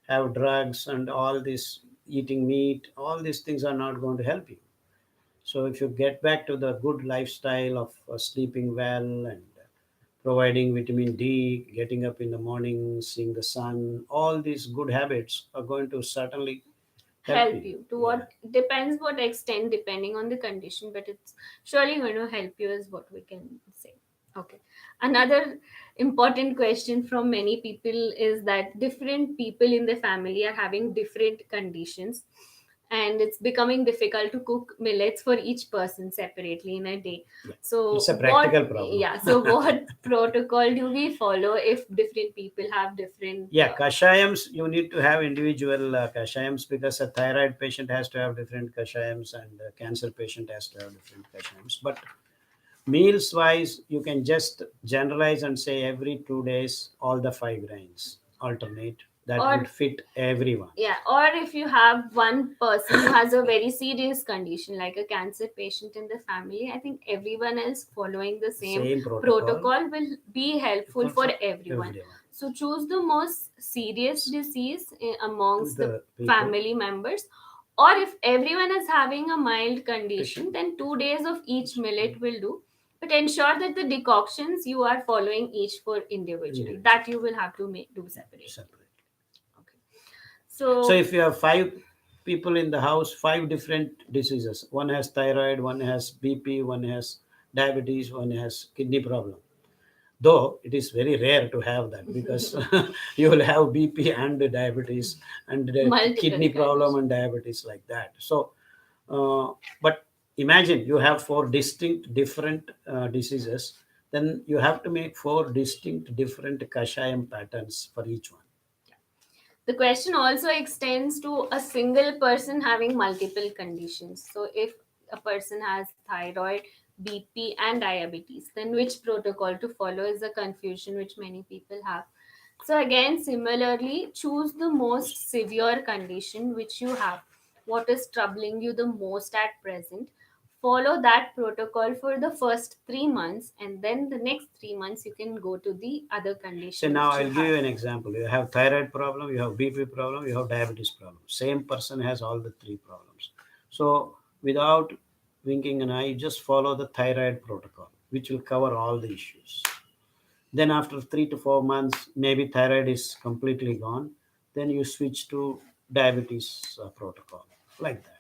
have drugs, and all this, eating meat, all these things are not going to help you. So if you get back to the good lifestyle of sleeping well and providing vitamin D, getting up in the morning, seeing the sun, all these good habits are going to certainly help help you. you to Yeah. what depends what extent depending on the condition, but it's surely going to help you is what we can say. Okay, another important question from many people is that different people in the family are having different conditions, and it's becoming difficult to cook millets for each person separately in a day. Yeah. It's So a what, practical problem. yeah, so what protocol do we follow if different people have different Yeah, kashayams, you need to have individual kashayams because a thyroid patient has to have different kashayams and a cancer patient has to have different kashayams. But meals wise, you can just generalize and say every 2 days, all the five grains alternate. That would or, fit everyone. yeah, or if you have one person who has a very serious condition like a cancer patient in the family, I think everyone else following the same Same protocol protocol will be helpful for for everyone. everyone. So choose the most serious disease To amongst the the people, family members, or if everyone is having a mild nutrition, condition, then 2 days of each millet will do. But ensure that the decoctions you are following each for individually, individual, that you will have to do separately. separate. Okay. So So if you have five people in the house, five different diseases. One has thyroid, one has BP, one has diabetes, one has kidney problem. Though it is very rare to have that because you will have BP and diabetes and the multiple kidney problem conditions. and diabetes like that. So, but imagine you have four distinct different diseases. Then you have to make four distinct different kashayam patterns for each one. The question also extends to a single person having multiple conditions. So, if a person has thyroid, BP, and diabetes, then which protocol to follow is a confusion which many people have. So, again, similarly, choose the most severe condition which you have. What is troubling you the most at present? Follow that protocol for the first 3 months, and then the next 3 months you can go to the other So condition now which I'll you give have. you an example. You have thyroid problem, you have BP problem, you have diabetes problem. Same person has all the three problems. So without winking an eye, just follow the thyroid protocol, which will cover all the issues. Then after 3 to 4 months, maybe thyroid is completely gone. Then you switch to diabetes protocol, like that.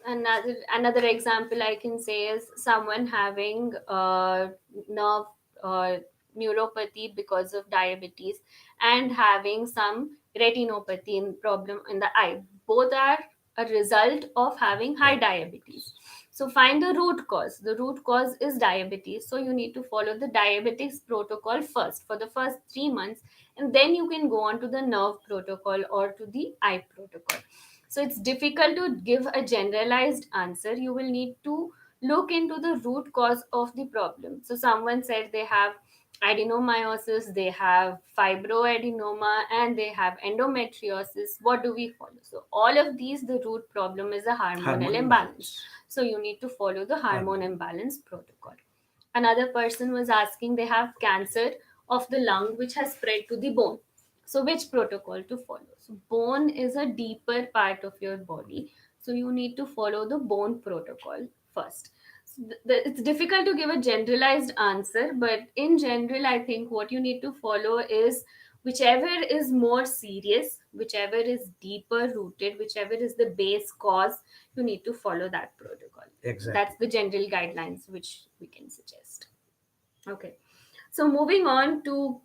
Another example I can say is someone having nerve uh, neuropathy because of diabetes and having some retinopathy in problem in the eye. Both are a result of having high diabetes. So find the root cause. The root cause is diabetes, so you need to follow the diabetes protocol first for the first 3 months, and then you can go on to the nerve protocol or to the eye protocol. So it's difficult to give a generalized answer. You will need to look into the root cause of the problem. So someone said they have adenomyosis, they have fibroadenoma, and they have endometriosis. What do we follow? So all of these, the root problem is a hormonal Hormone imbalance. imbalance. So you need to follow the hormone Hormone. imbalance protocol. Another person was asking they have cancer of the lung which has spread to the bone. So which protocol to follow? So bone is a deeper part of your body, so you need to follow the bone protocol first. So it's difficult to give a generalized answer, but in general I think what you need to follow is whichever is more serious, whichever is deeper rooted, whichever is the base cause, you need to follow that protocol. Exactly. That's the general guidelines which we can suggest. Okay, so moving on to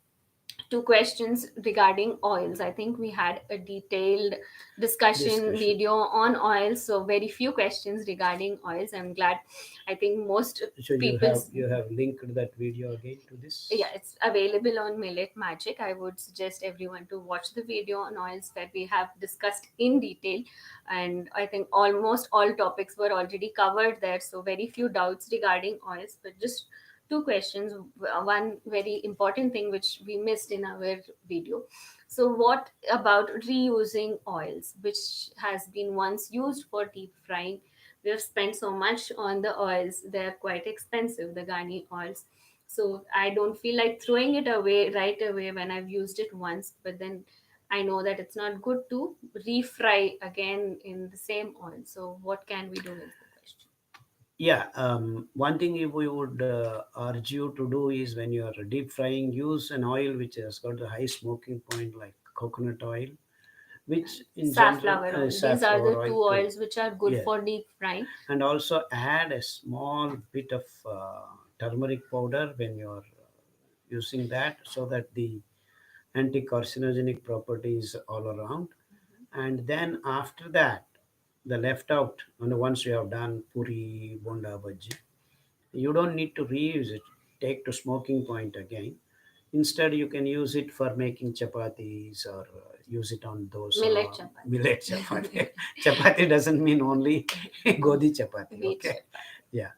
two questions regarding oils. I think we had a detailed discussion Discussion. video on oils, so very few questions regarding oils. I'm glad. I think most So people, you have linked that video again to yeah, this. it's available on Millet Magic. I would suggest everyone to watch the video on oils that we have discussed in detail. And I think almost all topics were already covered there. So, very few doubts regarding oils, but just two questions. One very important thing which we missed in our video. So, what about reusing oils, which has been once used for deep frying? We have spent so much on the oils, they're quite expensive, the Ghani oils, so I don't feel like throwing it away right away when I've used it once, but then I know that it's not good to refry again in the same oil. So what can we do is the question. Yeah, one thing we would urge you to do is when you are deep frying, use an oil which has got a high smoking point, like coconut oil, which in general Safflower oil. These are the safflower two oil too. oils which are good Yeah, for deep frying. and also add a small bit of turmeric powder when you are using that, so that the anti-carcinogenic properties all around. And then after that, the left out, and once you have done puri, bonda, bhaji, you don't need to reuse it, take to smoking point again. Instead you can use it for making chapatis, or use it on dosa, Millet chapati. millet chapati. Chapati doesn't mean only godi chapati, Wheat okay? chapati. Yeah,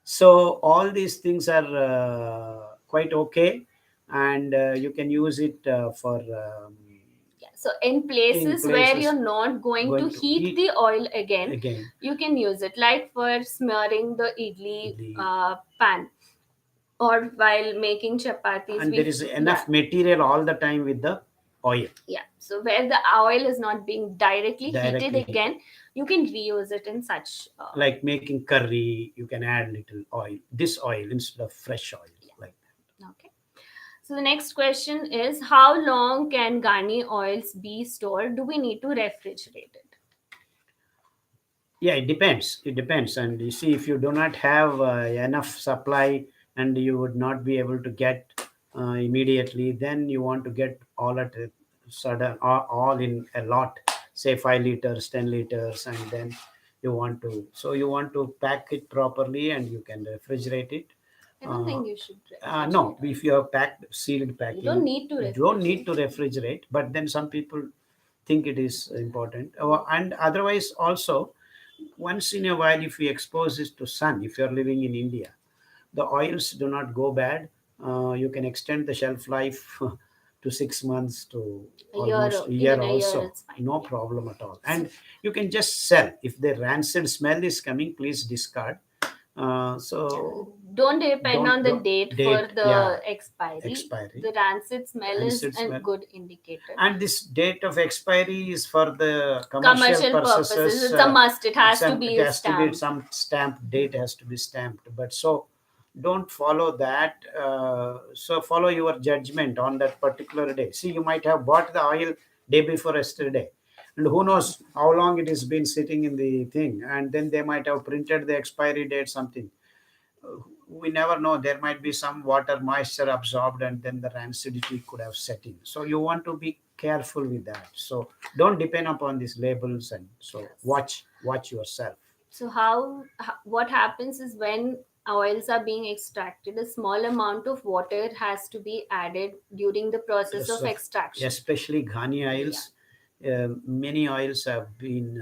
so all these things are quite okay, and you can use it for Yeah. So in in places where places you're not going to going to heat heat the oil again, again. you can use it like for smearing the idli The pan, or while making chapatis. And there We, is yeah, enough material all the time with the oil yeah. So where the oil is not being directly heated directly heated. again, you can reuse it in such. Like making curry, you can add little oil, this oil instead of fresh oil, like that. Yeah. Okay. So the next question is, how long can Ghani oils be stored? Do we need to refrigerate it? Yeah, it depends, and you see, if you do not have enough supply and you would not be able to get immediately, then you want to get all at a sudden, all in a lot, say 5 liters, 10 liters, and then you want to pack it properly, and you can refrigerate it. I don't uh, think you should no, refrigerate if oils. you have packed sealed You don't packing, need to you don't need refrigerate. to refrigerate, but then some people think it is important. Mm. And otherwise also, once in a while, if you expose it to sun, if you're living in India, the oils do not go bad. You can extend the shelf life to 6 months to A almost year, a year even a year, also, it's fine. no Yeah. problem at all. So And you can just sell. If the rancid smell is coming, please discard. So Don't depend on the don't date for date, yeah, the expiry. expiry, The rancid smell and is sits a well. good indicator. And this date of expiry is for the commercial Commercial purposes, purposes. it's a must. It has to It be has to be stamped. some stamp date has to be stamped. But so don't follow that. So follow your judgment on that particular day. See, you might have bought the oil day before yesterday, and who knows how long it has been sitting in the thing, and then they might have printed the expiry date something. We never know, there might be some water moisture absorbed and then the rancidity could have set in, so you want to be careful with that. So don't depend upon these labels, and so Yes. watch yourself. So what happens is when oils are being extracted, a small amount of water has to be added during the process Process of of, extraction. especially ghani Yeah. oils, many oils have been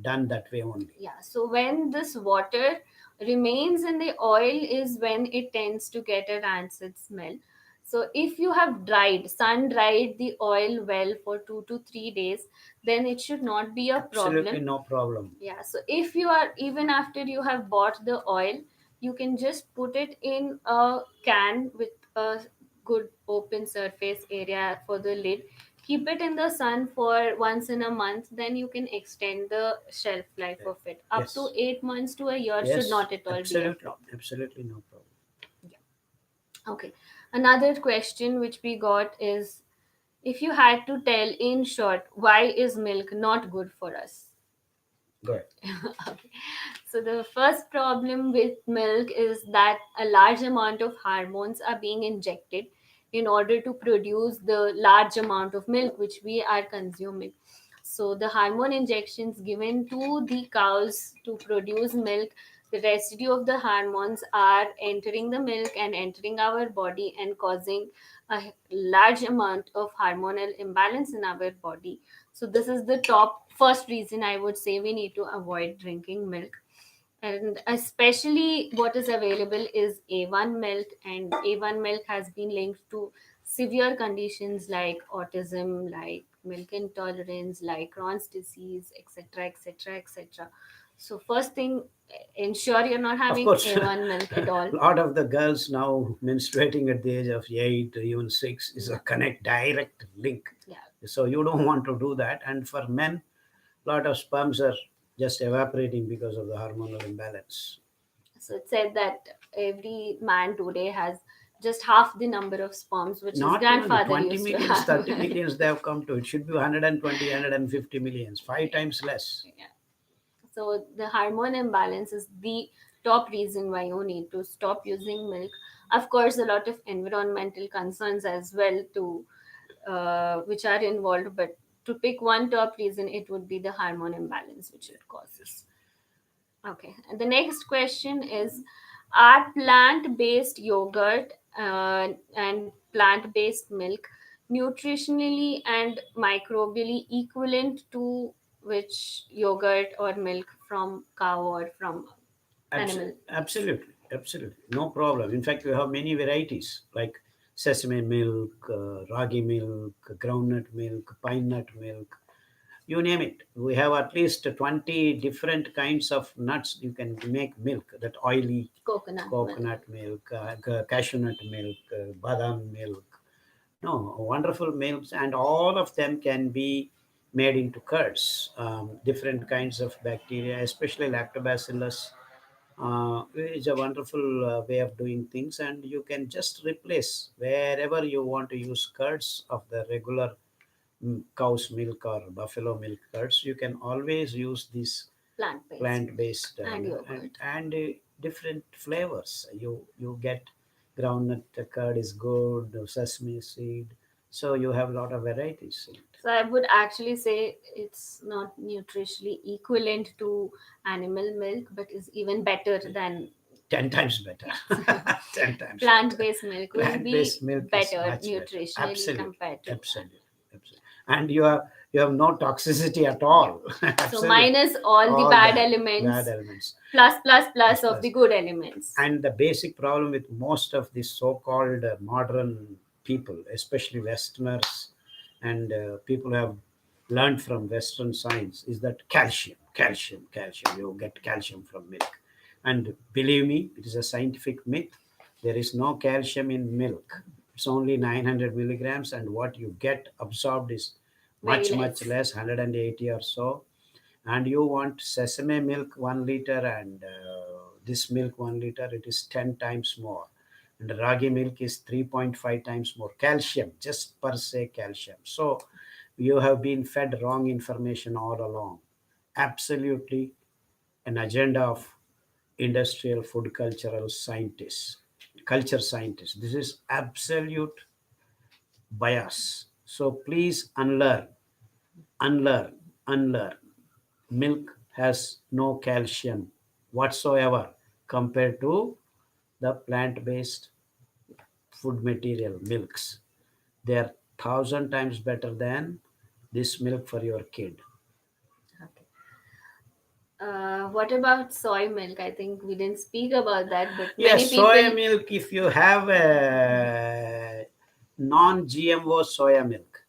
done that way only. Yeah, so when this water remains in the oil is when it tends to get a rancid smell. So if you have sun dried the oil well for 2 to 3 days, then it should not be a Absolutely problem. no problem. Yeah, so if you are, even after you have bought the oil, you can just put it in a can with a good open surface area for the lid. Keep it in the sun for once in a month, then you can extend the shelf life of it. Up to Yes, 8 months to a year should yes, not at all be a absolutely, problem. absolutely no problem. Yeah. Okay. Another question which we got is, if you had to tell in short, why is milk not good for us? Go ahead. Okay. So the first problem with milk is that a large amount of hormones are being injected in order to produce the large amount of milk which we are consuming. So the hormone injections given to the cows to produce milk, the residue of the hormones are entering the milk and entering our body and causing a large amount of hormonal imbalance in our body. So this is the top first reason I would say we need to avoid drinking milk. And especially what is available is A1 milk, and A1 milk has been linked to severe conditions like autism, like milk intolerance, like Crohn's disease, etc., etc., etc. So first thing, ensure you're not Of having course, A1 milk a at all. lot of the girls now menstruating at the age of 8, even 6 is a Yeah, connect direct link. yeah. So you don't want to do that. And for men, a lot of sperms are just evaporating because of the hormonal imbalance. So it said that every man today has just half the number of sperms which his Not even grandfather 20 used to millions, have. 30 millions they have come to. It should be 120, 150 millions, five Yeah, times less. yeah. So the hormone imbalance is the top reason why you need to stop using milk. Of course, a lot of environmental concerns as well to which are involved, but to pick one top reason, it would be the hormone imbalance which it causes. Okay, and the next question is, are plant-based yogurt and plant-based milk nutritionally and microbially equivalent to which yogurt or milk from cow or from animal? Absolutely, absolutely. No problem. In fact, we have many varieties like sesame milk, ragi milk, groundnut milk, pine nut milk, you name it. We have at least 20 different kinds of nuts you can make milk, that oily Coconut milk. coconut milk, cashew nut milk, badam milk. No, wonderful milks, and all of them can be made into curds. Different kinds of bacteria, especially lactobacillus, is a wonderful way of doing things, and you can just replace wherever you want to use curds of the regular cow's milk or buffalo milk curds. You can always use these Plant-based plant-based and and yogurt. different flavors. You get groundnut curd is good, sesame seed, so you have a lot of varieties in it. So I would actually say it's not nutritionally equivalent to animal milk, but is even better than, 10 times better. yes. 10 times better. Plant-based milk will Plant-based be milk is better much better. nutritionally Absolutely, compared to absolutely, animal. absolutely. And you have no toxicity at Yeah. all. So Absolutely, minus all the all bad that bad elements, elements. plus plus Plus plus of the plus. good elements. And the basic problem with most of these so-called modern people, especially Westerners and people who have learned from Western science, is that calcium, calcium, calcium. You get calcium from milk. And believe me, it is a scientific myth. There is no calcium in milk. It's only 900 milligrams, and what you get absorbed is Very much less. less, 180 or so. And you want sesame milk 1 liter, and this milk 1 liter, it is 10 times more. And ragi milk is 3.5 times more calcium, just per se calcium. So you have been fed wrong information all along. Absolutely an agenda of industrial food culture scientists. This is absolute bias. So please unlearn, unlearn. Milk has no calcium whatsoever compared to the plant-based food material milks. They are 1,000 times better than this milk for your kid. Okay. What about soy milk? I think we didn't speak about that, but Yes, many soya people. milk, if you have a non-GMO soya milk,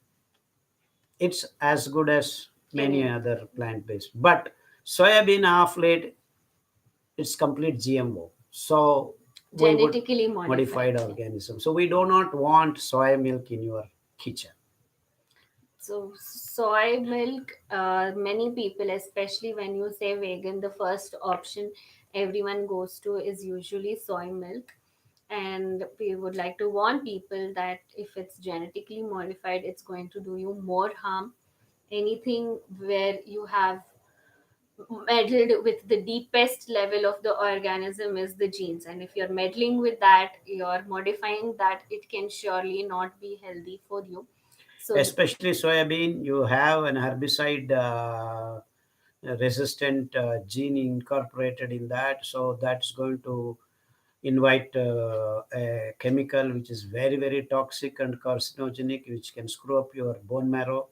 it's as good as many Any other plant-based. But soya bean half late, it's complete GMO. So we would genetically modified. modified organism. So we do not want soya milk in your kitchen. So, soy milk, many people, especially when you say vegan, the first option everyone goes to is usually soy milk. And we would like to warn people that if it's genetically modified, it's going to do you more harm. Anything where you have meddled with the deepest level of the organism is the genes. And if you're meddling with that, you're modifying that, it can surely not be healthy for you. So, Especially soybean, you have an herbicide resistant gene incorporated in that. So that's going to invite a chemical which is very toxic and carcinogenic, which can screw up your bone marrow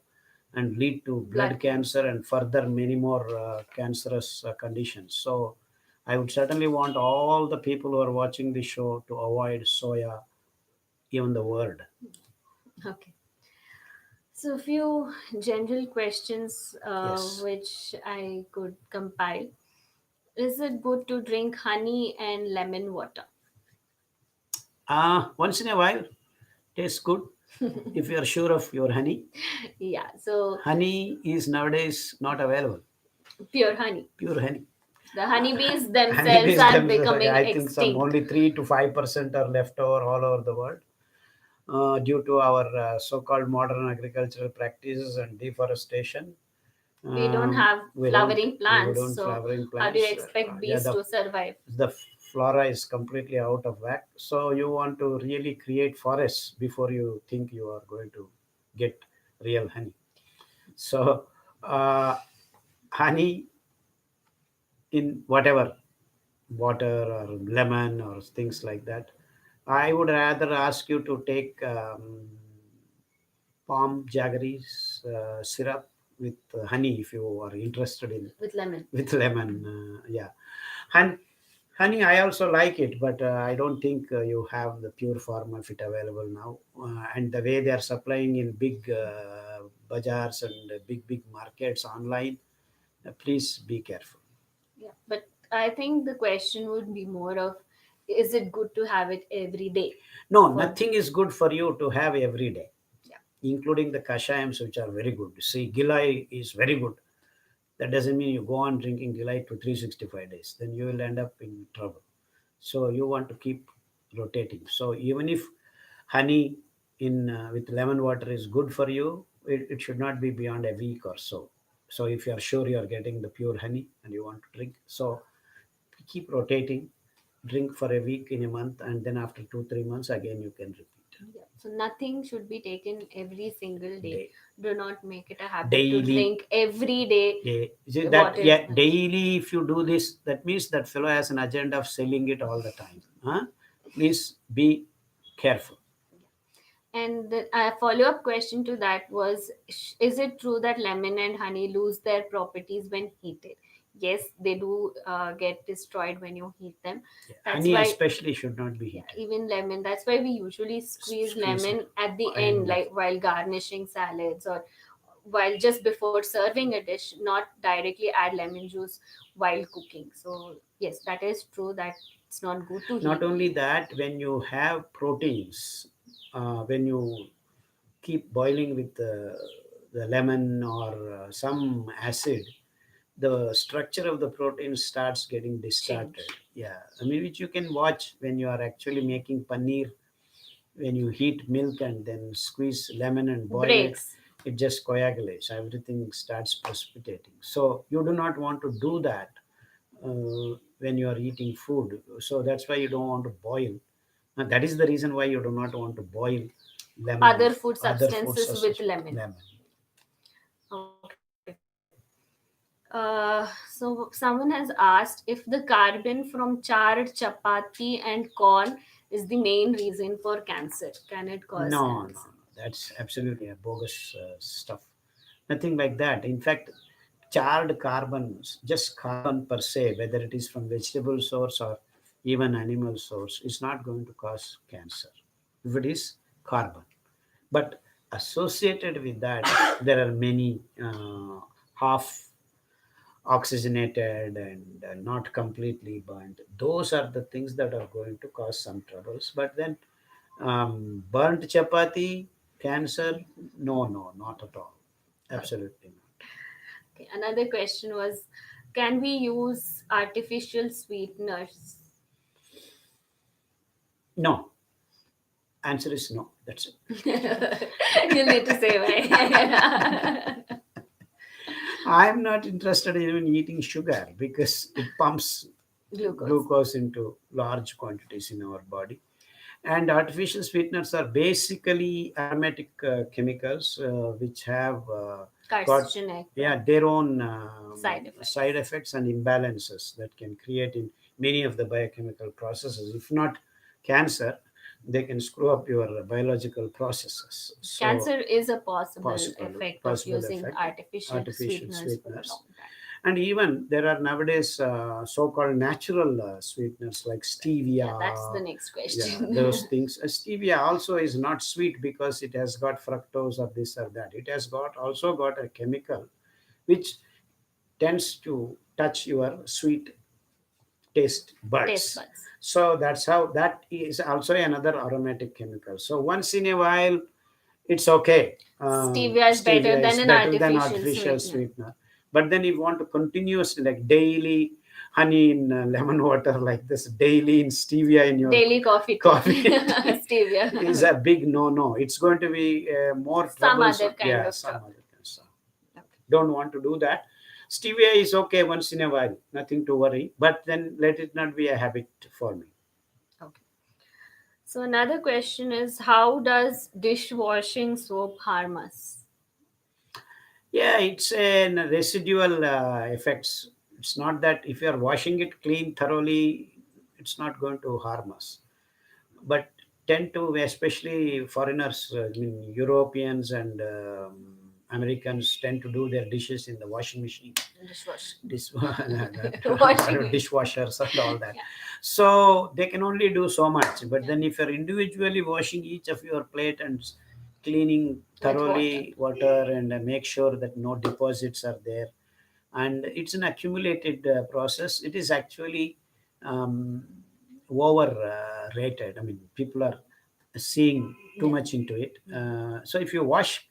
and lead to blood blood cancer cancer. and further many more cancerous conditions. So I would certainly want all the people who are watching the show to avoid soya, even the word. Okay. So, a few general questions Yes. which I could compile. Is it good to drink honey and lemon water? Once in a while, tastes good if you are sure of your honey. Yeah, so Honey is nowadays not available. pure honey. Pure honey. The honeybees themselves Honeybees are themselves, becoming I think some extinct. only 3 to 5% are left over all over the world due to our so-called modern agricultural practices and deforestation. We don't have We don't flowering we plants, don't so flowering how do you plants. expect Yeah, bees to survive? the flora is completely out of whack. So you want to really create forests before you think you are going to get real honey. So uh, honey in whatever water or lemon or things like that. I would rather ask you to take palm jaggery's syrup with honey if you are interested in With lemon. with lemon. Yeah, and honey I also like it, but I don't think you have the pure form of it available now. And the way they are supplying in big bazaars and big markets online, please be careful. Yeah, but I think the question would be more of, is it good to have it every day? No, For nothing is good for you to have every day, yeah, including the kashayams, which are very good. See, gilai is very good. That doesn't mean you go on drinking gilai to 365 days. Then you will end up in trouble. So you want to keep rotating. So even if honey in with lemon water is good for you, it should not be beyond a week or so. So if you are sure you are getting the pure honey and you want to drink, so keep rotating. Drink for a week in a month, and then after 2 3 months again you can repeat. yeah. So nothing should be taken every single day. Day, Do not make it a habit to daily. drink every day Day. See that, what is yeah, mentioned. daily if you do this, that means that fellow has an agenda of selling it all the time. Huh? Please be careful. And the follow-up question to that was, is it true that lemon and honey lose their properties when heated? Yes, they do get destroyed when you heat them. Yeah. That's Honey why, especially should not be yeah, heated. even lemon. That's why we usually squeeze Squeeze lemon at the end end, of like while garnishing salads or while just before serving a dish, not directly add lemon juice while cooking. So yes, that is true that it's not good to Not heat. only that, when you have proteins, when you keep boiling with the lemon or some acid, the structure of the protein starts getting distorted. Change. Yeah, I mean, which you can watch when you are actually making paneer. When you heat milk and then squeeze lemon and boil it, Breaks. it just coagulates. Everything starts precipitating. So you do not want to do that when you are eating food. So that's why you don't want to boil. And that is the reason why you do not want to boil lemon, Other food other foods substances such with as lemon. lemon. Okay. So someone has asked if the carbon from charred chapati and corn is the main reason for cancer. Can it cause No, no, cancer? no. That's absolutely a bogus stuff. Nothing like that. In fact, charred carbons, just carbon per se, whether it is from vegetable source or even animal source, is not going to cause cancer if it is carbon. But associated with that, there are many half oxygenated and not completely burnt. Those are the things that are going to cause some troubles. But then burnt chapati, cancer, no, no, not at all. Absolutely not. Okay. Another question was, can we use artificial sweeteners? No, answer is no. That's it. You'll need to say why. I'm not interested in even eating sugar because it pumps Glucose. glucose into large quantities in our body. And artificial sweeteners are basically aromatic chemicals which have got, Carcinogenic yeah, their own side effects. side effects and imbalances that can create in many of the biochemical processes. If not cancer, they can screw up your biological processes. So Cancer is a possible possible effect of possible using effect, artificial artificial sweeteners for a sweeteners. long time. And even there are nowadays so-called natural sweeteners like Yeah, that's the stevia. next Yeah, those question. things. Stevia also is not sweet because it has got fructose or this or that. It has got also got a chemical which tends to touch your sweet taste Taste buds. buds. So that's how that is also another aromatic chemical. So once in a while it's okay. Stevia is better Stevia is than an better than artificial artificial sweetener. sweetener. But then if you want to continuously, like daily honey in lemon water, like this, daily in stevia in your Daily coffee tea. coffee tea, is Stevia. a big no. It's going to be more Some other troublesome. kind Yeah, of some trouble. other kind of stuff. Okay. Don't want to do that. Stevia is okay once in a while, nothing to worry. But then let it not be a habit for me. Okay. So another question is, how does dishwashing soap harm us? Yeah, it's a residual effects. It's not that if you are washing it clean thoroughly, it's not going to harm us. But tend to, especially foreigners, I mean Europeans and Americans, tend to do their dishes in the washing machine, Dishwashing. dish, that, Washing it. dishwashers and all that. Yeah. So they can only do so much. But Yeah. then if you're individually washing each of your plate and cleaning With water. thoroughly water and make sure that no deposits are there, and it's an accumulated process, it is actually um, over rated. I mean, people are seeing too Yeah. much into it. So if you wash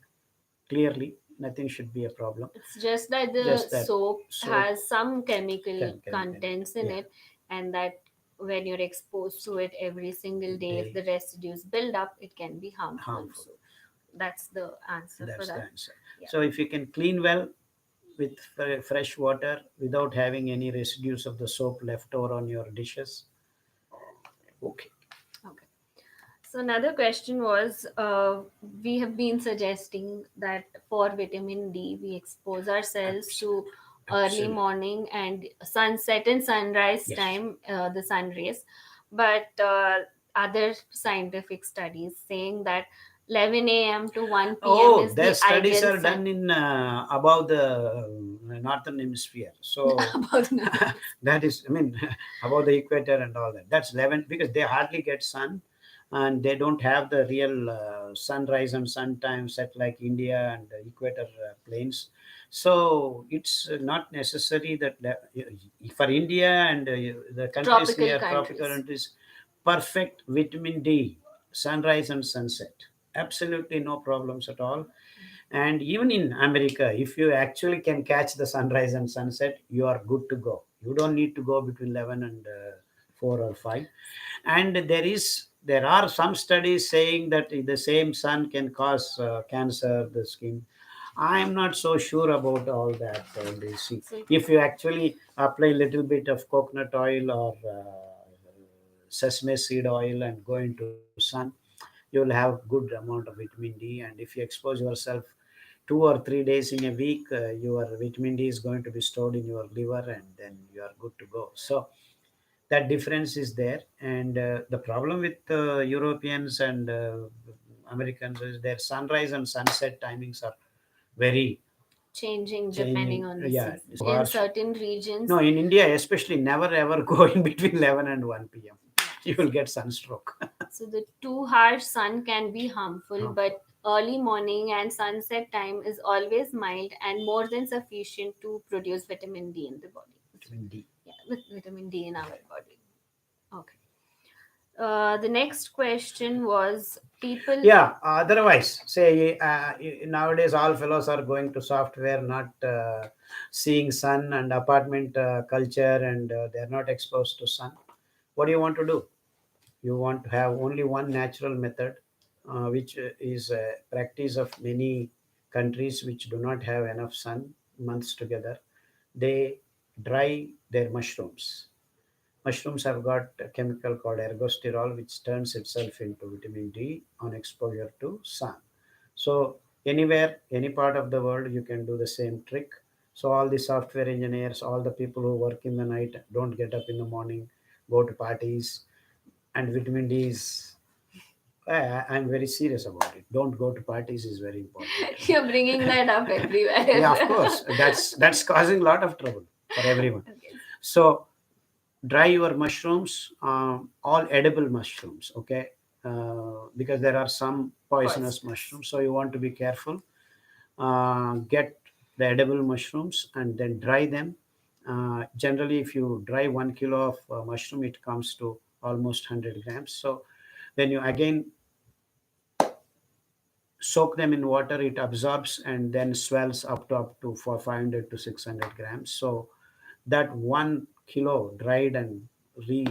clearly, nothing should be a problem. It's just that the Just that soap soap has some chemical can in it. contents in Yeah, it, and that when you're exposed to it every single day, if day the residues build up, it can be harmful. harmful. So that's the answer for That's the that. answer. Yeah. So if you can clean well with fresh water without having any residues of the soap left over on your dishes, okay. Okay. So another question was, we have been suggesting that for vitamin D, we expose ourselves to Absolutely. early Absolutely. morning and sunset and sunrise Yes. time, the sun rays. But other scientific studies saying that 11 a.m. to 1 p.m. Oh, is their the studies ideal are sun. done in above the northern hemisphere. So About nothing. that is, I mean, above the equator and all that. That's 11 because they hardly get sun. and they don't have the real sunrise and sun time set like India and the equator plains. So it's not necessary that for India and the countries Tropical near tropical countries. countries, perfect vitamin D, sunrise and sunset. Absolutely no problems at all. And even in America, if you actually can catch the sunrise and sunset, you are good to go. You don't need to go between 11 and 4 or 5. And there are some studies saying that the same sun can cause cancer, the skin. I am not so sure about all that. See, So, if you actually apply little bit of coconut oil or sesame seed oil and go into sun, you will have good amount of vitamin D. And if you expose yourself 2 or 3 days in a week, your vitamin D is going to be stored in your liver, and then you are good to go. So that difference is there. And the problem with Europeans and Americans is their sunrise and sunset timings are very changing depending changing. on the Yeah, season. so In harsh. certain regions, No, in India especially, never ever go in between 11 and 1 p.m. You yeah. will get sunstroke. So the too harsh sun can be harmful, Harmful. but early morning and sunset time is always mild and more than sufficient to produce vitamin D in the body. Vitamin D. Yeah, with vitamin D in our body. Okay. The next question was people. Yeah, otherwise, say nowadays all fellows are going to software, not seeing sun and apartment culture, and they're not exposed to sun. What do you want to do? You want to have only one natural method, which is a practice of many countries which do not have enough sun months together. They dry their mushrooms. Mushrooms have got a chemical called ergosterol, which turns itself into vitamin D on exposure to sun. So anywhere, any part of the world, you can do the same trick. So all the software engineers, all the people who work in the night, don't get up in the morning, go to parties, and vitamin D is. I'm very serious about it. Don't go to parties is very important. You're bringing that up Yeah, of everywhere. course. That's causing a lot of trouble for everyone. Okay. So dry your mushrooms, all edible mushrooms, okay? Because there are some poisonous Poisonous. mushrooms, so you want to be careful. Get the edible mushrooms and then dry them. Generally, if you dry 1 kilo of mushroom, it comes to almost 100 grams. So when you again soak them in water, it absorbs and then swells up to for 500 to 600 grams. So that 1 kilo dried and re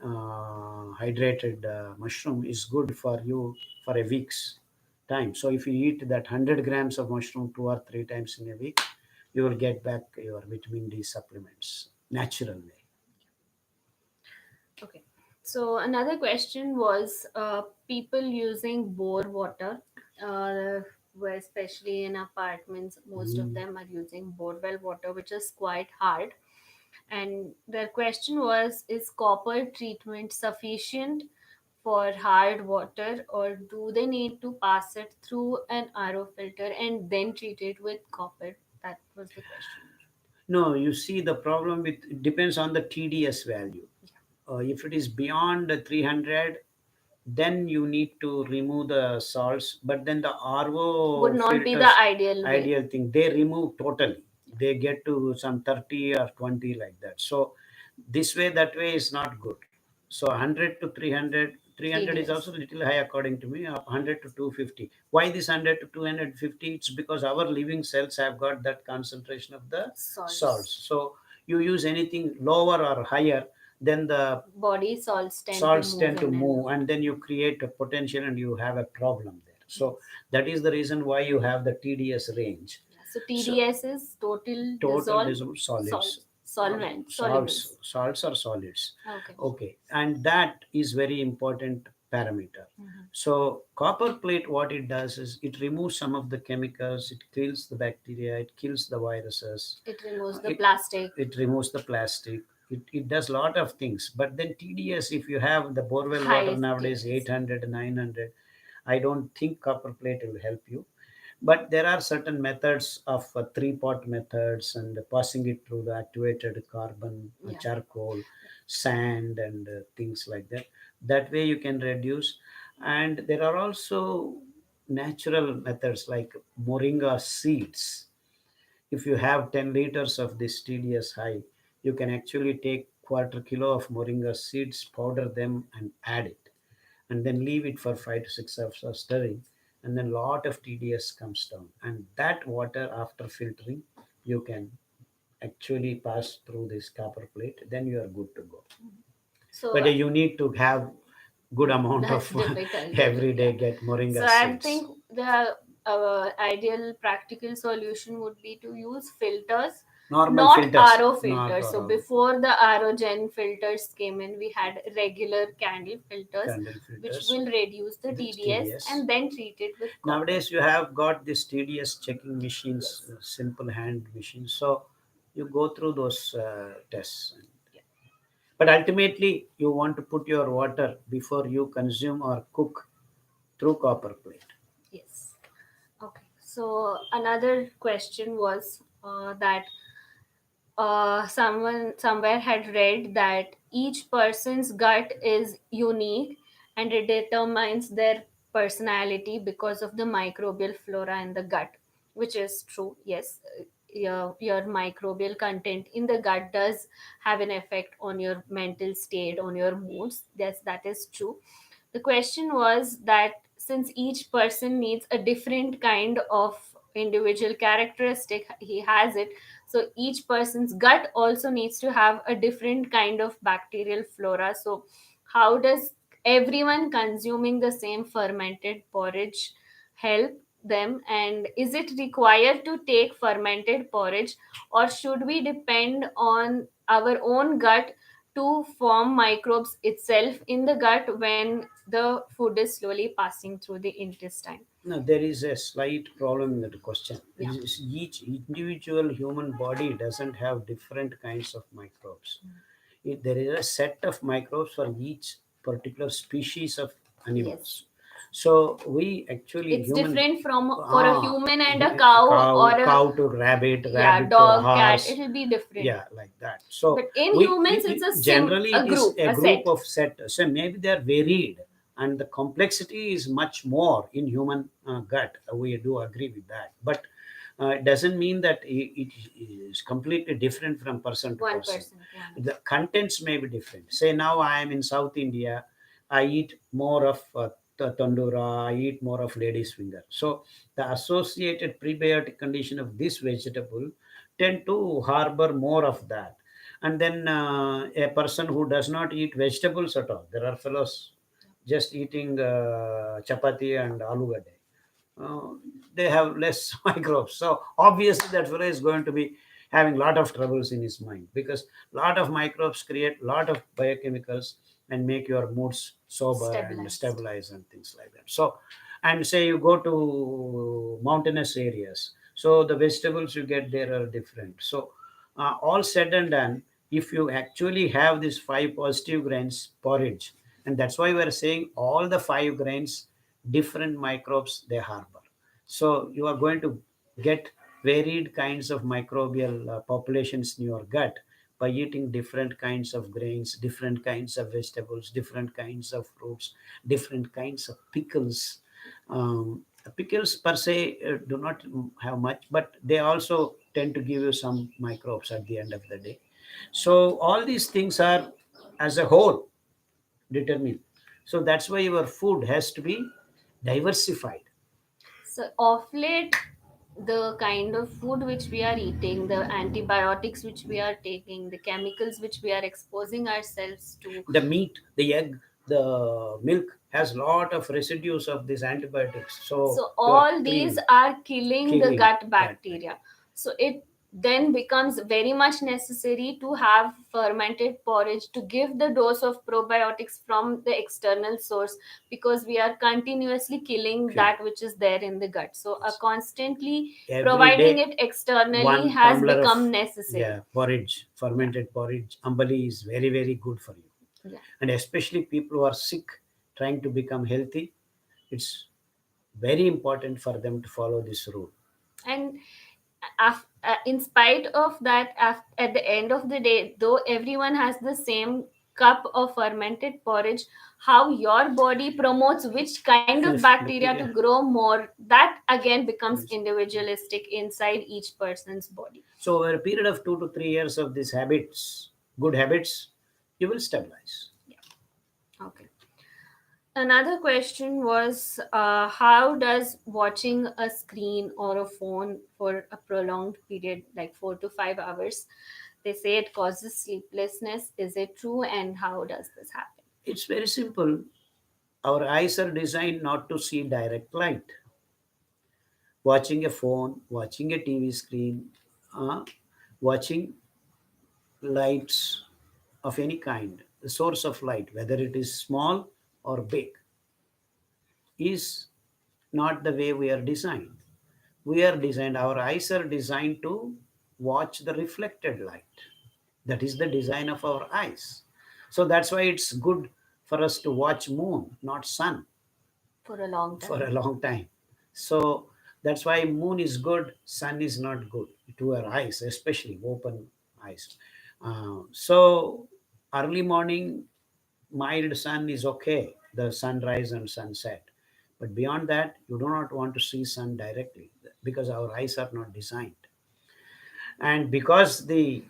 hydrated mushroom is good for you for a week's time. So if you eat that 100 grams of mushroom 2 or 3 times in a week, you will get back your vitamin D supplements natural way. Okay. So another question was people using bore water, where especially in apartments, most of Mm. them are using borewell water, which is quite hard. And their question was, is copper treatment sufficient for hard water, or do they need to pass it through an RO filter and then treat it with copper? That was the question. No, you see the problem with it depends on the TDS value. If it is beyond 300, then you need to remove the salts. But then the Would RO not be the filters, ideal way. ideal thing, they remove totally. They get to some 30 or 20 like that. So this way, that way is not good. So 100 to 300, 300 is TDS. also a little high according to me. 100 to 250. Why this 100 to 250? It's because our living cells have got that concentration of the Salts. salts. So you use anything lower or higher, then the Body salts tend to salts move tend to in and move, out. and then you create a potential and you have a problem there. So Yes. that is the reason why you have the TDS range. Yeah. So So TDS is total total dissolved dissolved salt solids, solvents. salts or solids. Okay. Okay, and that is very important parameter. Mhm. So copper plate, what it does is it removes some of the chemicals, it kills the bacteria, it kills the viruses, It removes the it plastic. it removes the plastic, it does a lot of things. But then TDS, if you have the borewell water High nowadays TDS. 800 900, I don't think copper plate will help you. But there are certain methods of three-pot methods and passing it through the activated carbon, Yeah. charcoal, sand, and things like that. That way you can reduce. And there are also natural methods like moringa seeds. If you have 10 liters of this TDS high, you can actually take quarter kilo of moringa seeds, powder them, and add it, and then leave it for 5 to 6 hours of stirring, and then lot of TDS comes down. And that water, after filtering, you can actually pass through this copper plate. Then you are good to go. So But you need to have good amount that's of difficult. every day Yeah. get So moringa I seeds. think the ideal practical solution would be to use filters, Normal not filters, RO not filters. So oral before the RO gen filters came in, we had regular candle filters, candle which filters. will reduce the This TDS TDS. and then treat it with copper. Nowadays, you have got this TDS checking machines, Yes. simple hand machines. So you go through those tests. Yeah. But ultimately, you want to put your water before you consume or cook through copper plate. Yes. Okay. So another question was that someone somewhere had read that each person's gut is unique and it determines their personality because of the microbial flora in the gut, which is true. Yes, your microbial content in the gut does have an effect on your mental state, on your moods. Yes, that is true. The question was that since each person needs a different kind of individual characteristic, he has it, so each person's gut also needs to have a different kind of bacterial flora. So how does everyone consuming the same fermented porridge help them, and is it required to take fermented porridge, or should we depend on our own gut to form microbes itself in the gut when the food is slowly passing through the intestine? Now, there is a slight problem in that question. Yeah. Each individual human body doesn't have different kinds of microbes. There is a set of microbes for each particular species of Yes. animals. So we actually It's human different from for a ah, human and a cow, or a, cow to rabbit, yeah, rabbit to dog, cat. horse, It'll be different. yeah, like that. So But in humans, it's generally a it is group, a a group set. of set. So maybe they are varied, and the complexity is much more in human gut. We do agree with that, but it doesn't mean that it is completely different from person to One person. person. Yeah. The contents may be different. Say now I am in South India, I eat more of tandura, I eat more of lady's finger. So the associated prebiotic condition of this vegetable tend to harbor more of that. And then a person who does not eat vegetables at all, there are fellows just eating chapati and aloo gade, uh, they have less microbes. So obviously that fellow is going to be having a lot of troubles in his mind, because lot of microbes create lot of biochemicals and make your moods sober and Stabilized. stabilize and things like that. So, and say you go to mountainous areas, so the vegetables you get there are different. So all said and done, if you actually have these five positive grains porridge, and that's why we're saying all the five grains different microbes they harbor. So you are going to get varied kinds of microbial populations in your gut by eating different kinds of grains, different kinds of vegetables, different kinds of fruits, different kinds of pickles. Pickles per se do not have much, but they also tend to give you some microbes at the end of the day. So all these things are as a whole determined. So that's why your food has to be diversified. So of late, the kind of food which we are eating, the antibiotics which we are taking, the chemicals which we are exposing ourselves to, The meat, the egg, the milk has lot of residues of these antibiotics. So so you are all these cleaning, are killing the killing gut that. bacteria. So it then becomes very much necessary to have fermented porridge to give the dose of probiotics from the external source, because we are continuously killing Killing. that which is there in the gut. So Yes. constantly Every providing day, it externally one has tumbler of become necessary. porridge, Yeah. fermented porridge, ambali is very very good for you, Yeah. and especially people who are sick, trying to become healthy. It's Very important for them to follow this rule. And in spite of that, at the end of the day, though everyone has the same cup of fermented porridge, how your body promotes which kind of bacteria to Bacteria. grow more, that again becomes Yes. individualistic inside each person's body. So over a period of 2 to 3 years of these habits, good habits, you will stabilize. Yeah. Okay. Another question was, how does watching a screen or a phone for a prolonged period, like 4 to 5 hours, they say it causes sleeplessness. Is it true? And how does this happen? It's very simple. Our eyes are designed not to see direct light. Watching a phone, watching a TV screen, uh, watching lights of any kind, the source of light, whether it is small or big, is not the way we are designed. We are designed, our eyes are designed to watch the reflected light. That is the design of our eyes. So that's why it's good for us to watch moon, not sun, For a long for time. a long time. So that's why moon is good, sun is not good to our eyes, especially open eyes. So early morning, mild sun is okay, the sunrise and sunset. But beyond that, you do not want to see sun directly because our eyes are not designed. And because the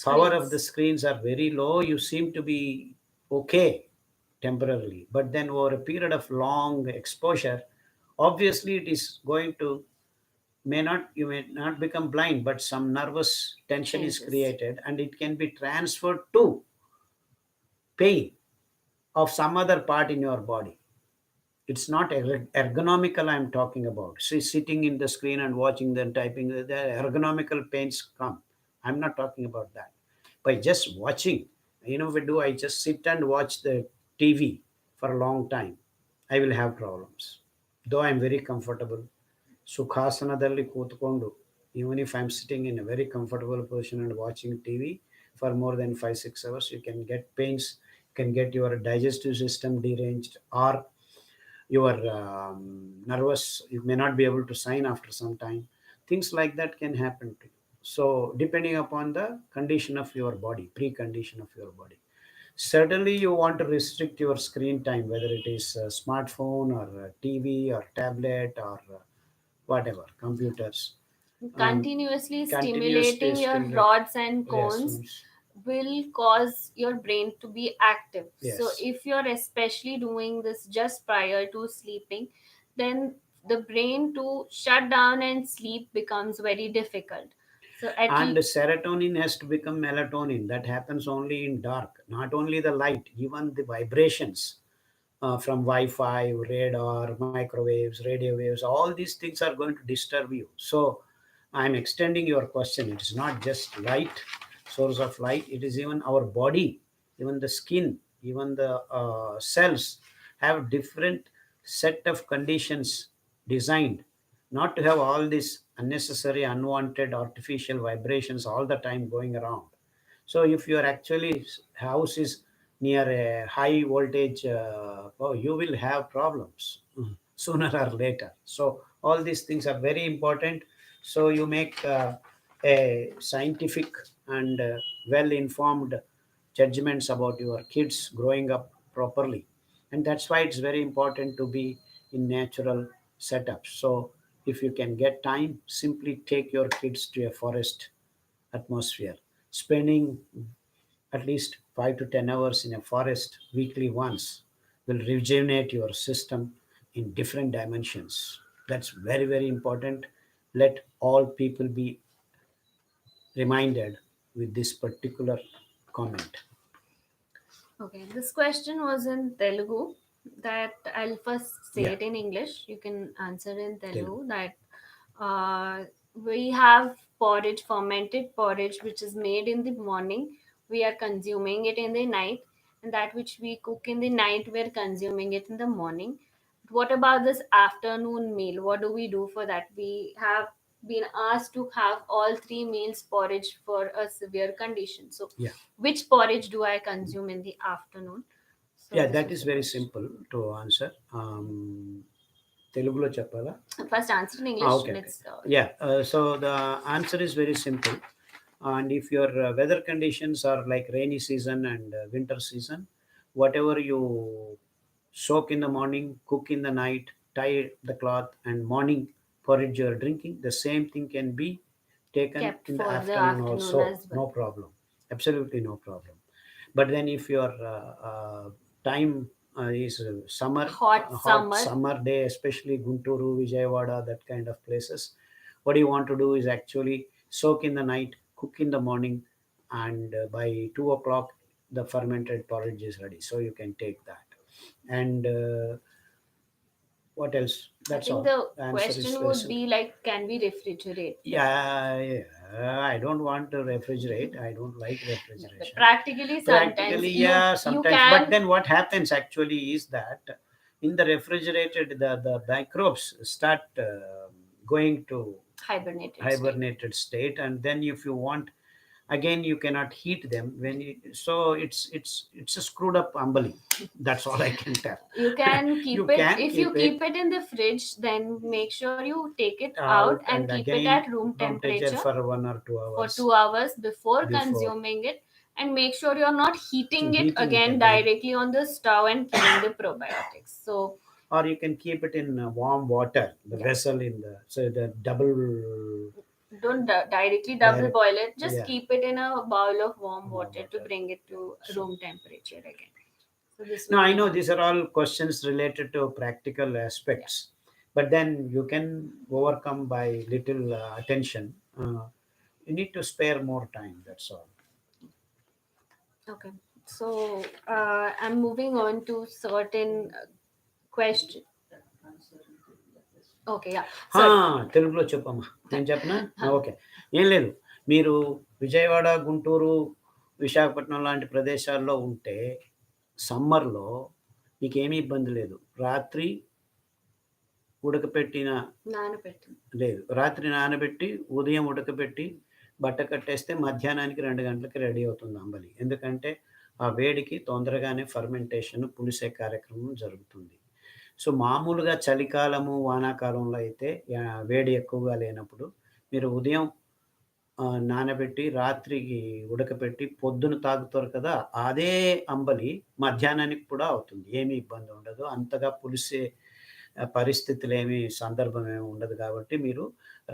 power of the Screens. screens are very low, you seem to be okay temporarily. But then over a period of long exposure, obviously it is going to, may not, you may not become blind, but some nervous tension is Changes. created and it can be transferred to pain of some other part in your body. It's not ergonomical I'm talking about. See, sitting in the screen and watching them typing, the ergonomical pains come. I'm not talking about that. By just watching, we do, I just sit and watch the TV for a long time, I will have problems. Though I'm very comfortable, ಸುಖಾಸನದಲ್ಲಿ ಕೂತ್ಕೊಂಡು, even if I'm sitting in a very comfortable position and watching TV for more than 5 6 hours, you can get pains, you can get your digestive system deranged, or your nervous, you may not be able to sign after some time. Things like that can happen to you. So depending upon the condition of your body, precondition of your body, certainly you want to restrict your screen time, whether it is a smartphone or a TV or tablet or whatever computers, and Continuously continuously stimulating your stimulate. rods and Yes, cones will cause your brain to be active. So yes. if you're especially doing this just prior to sleeping, then the brain to shut down and sleep becomes very difficult. So at And serotonin has to become melatonin. That happens only in dark. Not only the light, even the vibrations from Wi-Fi, radar, microwaves, radio waves, all these things are going to disturb you. So I'm extending your question. It is not just light, source of light. It is even our body, even the skin, even the cells have different set of conditions designed not to have all these unnecessary, unwanted, artificial vibrations all the time going around. So if your actually house is near a high voltage, oh, you will have problems sooner or later. So all these things are very important. So you make a scientific and well informed judgments about your kids growing up properly, and that's why it's very important to be in natural setups. So if you can get time, simply take your kids to a forest atmosphere. Spending at least 5 to 10 hours in a forest weekly once will rejuvenate your system in different dimensions. That's very, very important. Let all people be reminded with this particular comment. Okay, this question was in Telugu. That I'll first say Yeah, it in English. You can answer in Telugu. Telugu. That uh, we have porridge, fermented porridge, which is made in the morning. We are consuming it in the night, and that which we cook in the night, we are consuming it in the morning. What about this afternoon meal? What do we do for that? We have been asked to have all 3 meals porridge for a severe condition. So Yeah. which porridge do I consume in the afternoon? So Yeah, this that was is the very question. simple to answer. Telugulo చెప్పాలా? First answer in English. Okay, okay. Let's Yeah, so the answer is very simple. And if your weather conditions are like rainy season and winter season, whatever you soak in the morning, cook in the night, tie the cloth, and morning porridge you are drinking, the same thing can be taken kept in the for the afternoon afternoon also. as well. No problem. Absolutely no problem. But then if your time is summer, Hot hot summer. summer day, especially Gunturu, Vijayawada, that kind of places, what you want to do is actually soak in the night, cook in the morning, and by 2 o'clock the fermented porridge is ready. So you can take that. And what else? I That's think all. the The answer is question very would simple. be like, can we refrigerate them? Yeah, yeah, I don't want to refrigerate. I don't like No, but refrigeration. practically sometimes Practically, yeah, you sometimes. But can then what happens actually is that in the refrigerated, the microbes start going to hibernated state. hibernated state, and then if you want, again you cannot heat them when you, so it's a screwed up umbali. That's all I can tell. You can You keep it, can if you keep it keep it in the fridge, then make sure you take it out out and and keep it again at room room temperature temperature for 1 or 2 for hours 2 hours before before consuming it, and make sure you're not heating it heating it again again. directly on the stove and killing the probiotics. So Or you can keep it in warm water, the yeah, vessel in the, so the double don't directly double direct, boil it, just yeah, keep it in a bowl of warm warm water to water. bring it to So room temperature again. So this now would I be know one. these are all questions related to practical Yeah. aspects, but then you can overcome by little attention. You need to spare more time. That's all. Okay. So I'm moving on to certain question. Okay, yeah. ఆ, Sorry. తెలుగులో చెప్పమ్మా, నేను చెప్పనా? Okay. ఏం లేదు, మీరు విజయవాడ, గుంటూరు, విశాఖపట్నం లాంటి ప్రదేశాల్లో ఉంటే సమ్మర్లో మీకేమీ ఇబ్బంది లేదు. రాత్రి ఉడకపెట్టిన, నానబెట్టింది. లేదు, రాత్రి నానబెట్టి ఉదయం ఉడకబెట్టి బట్ట కట్టేస్తే మధ్యాహ్నానికి 2 గంటలకి రెడీ అవుతుంది అంబలి. ఎందుకంటే ఆ వేడికి తొందరగానే ఫర్మెంటేషన్, పులిసే కార్యక్రమం జరుగుతుంది. సో మామూలుగా చలికాలము, వానాకాలంలో అయితే వేడి ఎక్కువగా లేనప్పుడు మీరు ఉదయం నానబెట్టి రాత్రికి ఉడకపెట్టి పొద్దున తాగుతారు కదా! అదే అంబలి మధ్యాహ్నానికి కూడా అవుతుంది. ఏమీ ఇబ్బంది ఉండదు. అంతగా పులిసే పరిస్థితులేమి, సందర్భమేమి ఉండదు కాబట్టి మీరు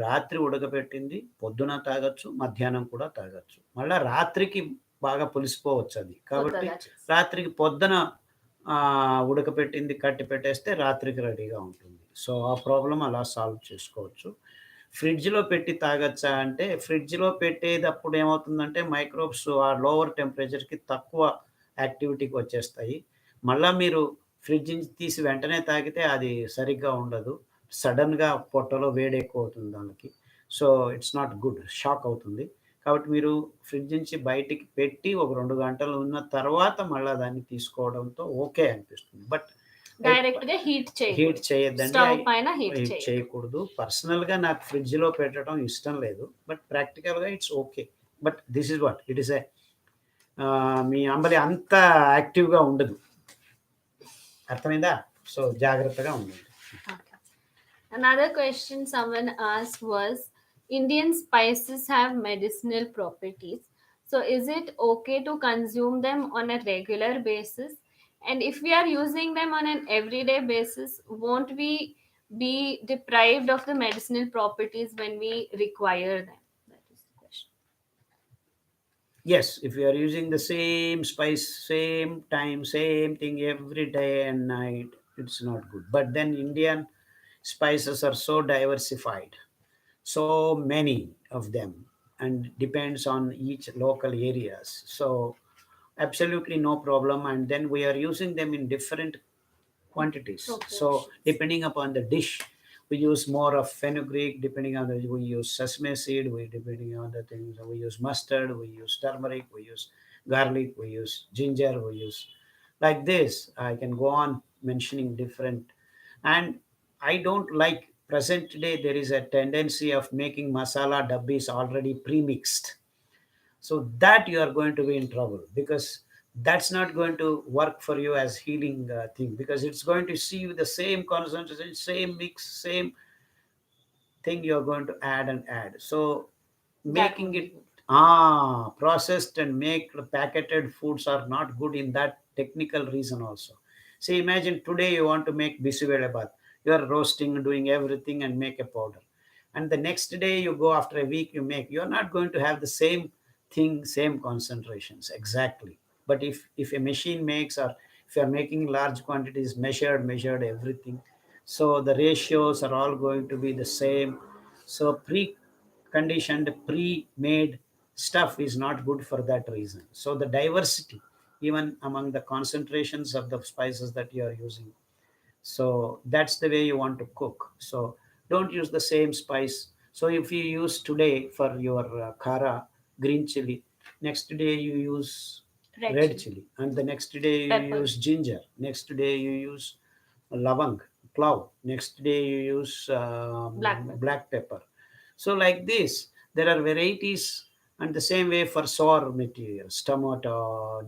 రాత్రి ఉడకబెట్టింది పొద్దున తాగొచ్చు, మధ్యాహ్నం కూడా తాగొచ్చు. మళ్ళా రాత్రికి బాగా పులిసిపోవచ్చది. కాబట్టి కొత్తగా చేసి. రాత్రికి పొద్దున ఉడకపెట్టింది కట్టి పెట్టేస్తే రాత్రికి రెడీగా ఉంటుంది. సో, ఆ ప్రాబ్లమ్ అలా సాల్వ్ చేసుకోవచ్చు. ఫ్రిడ్జ్‌లో పెట్టి తాగొచ్చా అంటే, ఫ్రిడ్జ్‌లో పెట్టేటప్పుడు ఏమవుతుందంటే మైక్రోబ్స్ ఆ లోవర్ టెంపరేచర్‌కి తక్కువ యాక్టివిటీకి వచ్చేస్తాయి. మళ్ళా మీరు ఫ్రిడ్జ్ నుంచి తీసి వెంటనే తాగితే అది సరిగ్గా ఉండదు. సడెన్‌గా పొట్టలో వేడి ఎక్కువవుతుంది దానికి. So, it's not good. Shock అవుతుంది. కాబట్టి మీరు ఫ్రిడ్జ్ నుంచి బయటికి పెట్టి ఒక 2 గంటలు ఉన్న తర్వాత మళ్ళా దాన్ని తీసుకోవడంతో ఓకే అనిపిస్తుంది. బట్ డైరెక్ట్ గా హీట్ హీట్ చేయకూడదు. చేయొద్దండి. స్టవ్ పైన హీట్ హీట్ చేయకూడదు. చేయకూడదు. పర్సనల్‌గా నాకు ఫ్రిడ్జ్‌లో పెట్టడం ఇష్టం లేదు. బట్ ప్రాక్టికల్‌గా it's okay. But this is what it is ఎ మీ అంబలి అంత యాక్టివ్‌గా ఉండదు. అర్థమైందా? సో, జాగ్రత్తగా ఉండండి. Okay. Another question someone asked was, Indian spices have medicinal properties. So is it okay to consume them on a regular basis? And if we are using them on an everyday basis, won't we be deprived of the medicinal properties when we require them? That is the question. Yes, if you are using the same spice, same time, same thing every day and night, it's not good. But then Indian spices are so diversified, so many of them, and depends on each local areas. So absolutely no problem. And then we are using them in different quantities. So Proportions. depending upon the dish, we use more of fenugreek. Depending on the, we use sesame seed. We depending on the things, we use mustard. We use turmeric. We use garlic. We use ginger. We use like this. I can go on mentioning different. And I don't like present day. There is a tendency of making masala dabbis already pre-mixed, so that you are going to be in trouble because that's not going to work for you as healing thing, because it's going to see you the same concentration, same mix, same thing you're going to add and add. So That making won't it be good. processed and make packeted foods are not good in that technical reason also. See, imagine today you want to make bisivele bath. You are roasting, doing everything and make a powder. And the next day you go, after a week you make, you're not going to have the same thing, same concentrations exactly. But if a machine makes, or if you're making large quantities, measured everything, so the ratios are all going to be the same. So pre-conditioned, pre-made stuff is not good for that reason. So the diversity, even among the concentrations of the spices that you are using, so that's the way you want to cook. So don't use the same spice. So if you use today for your kara, green chili, next day you use Red red chili, chili, and the next day you pepper, use ginger, next day you use lavang, clove, next day you use black pepper. black pepper. So like this, there are varieties, and the same way for sour materials, tomato,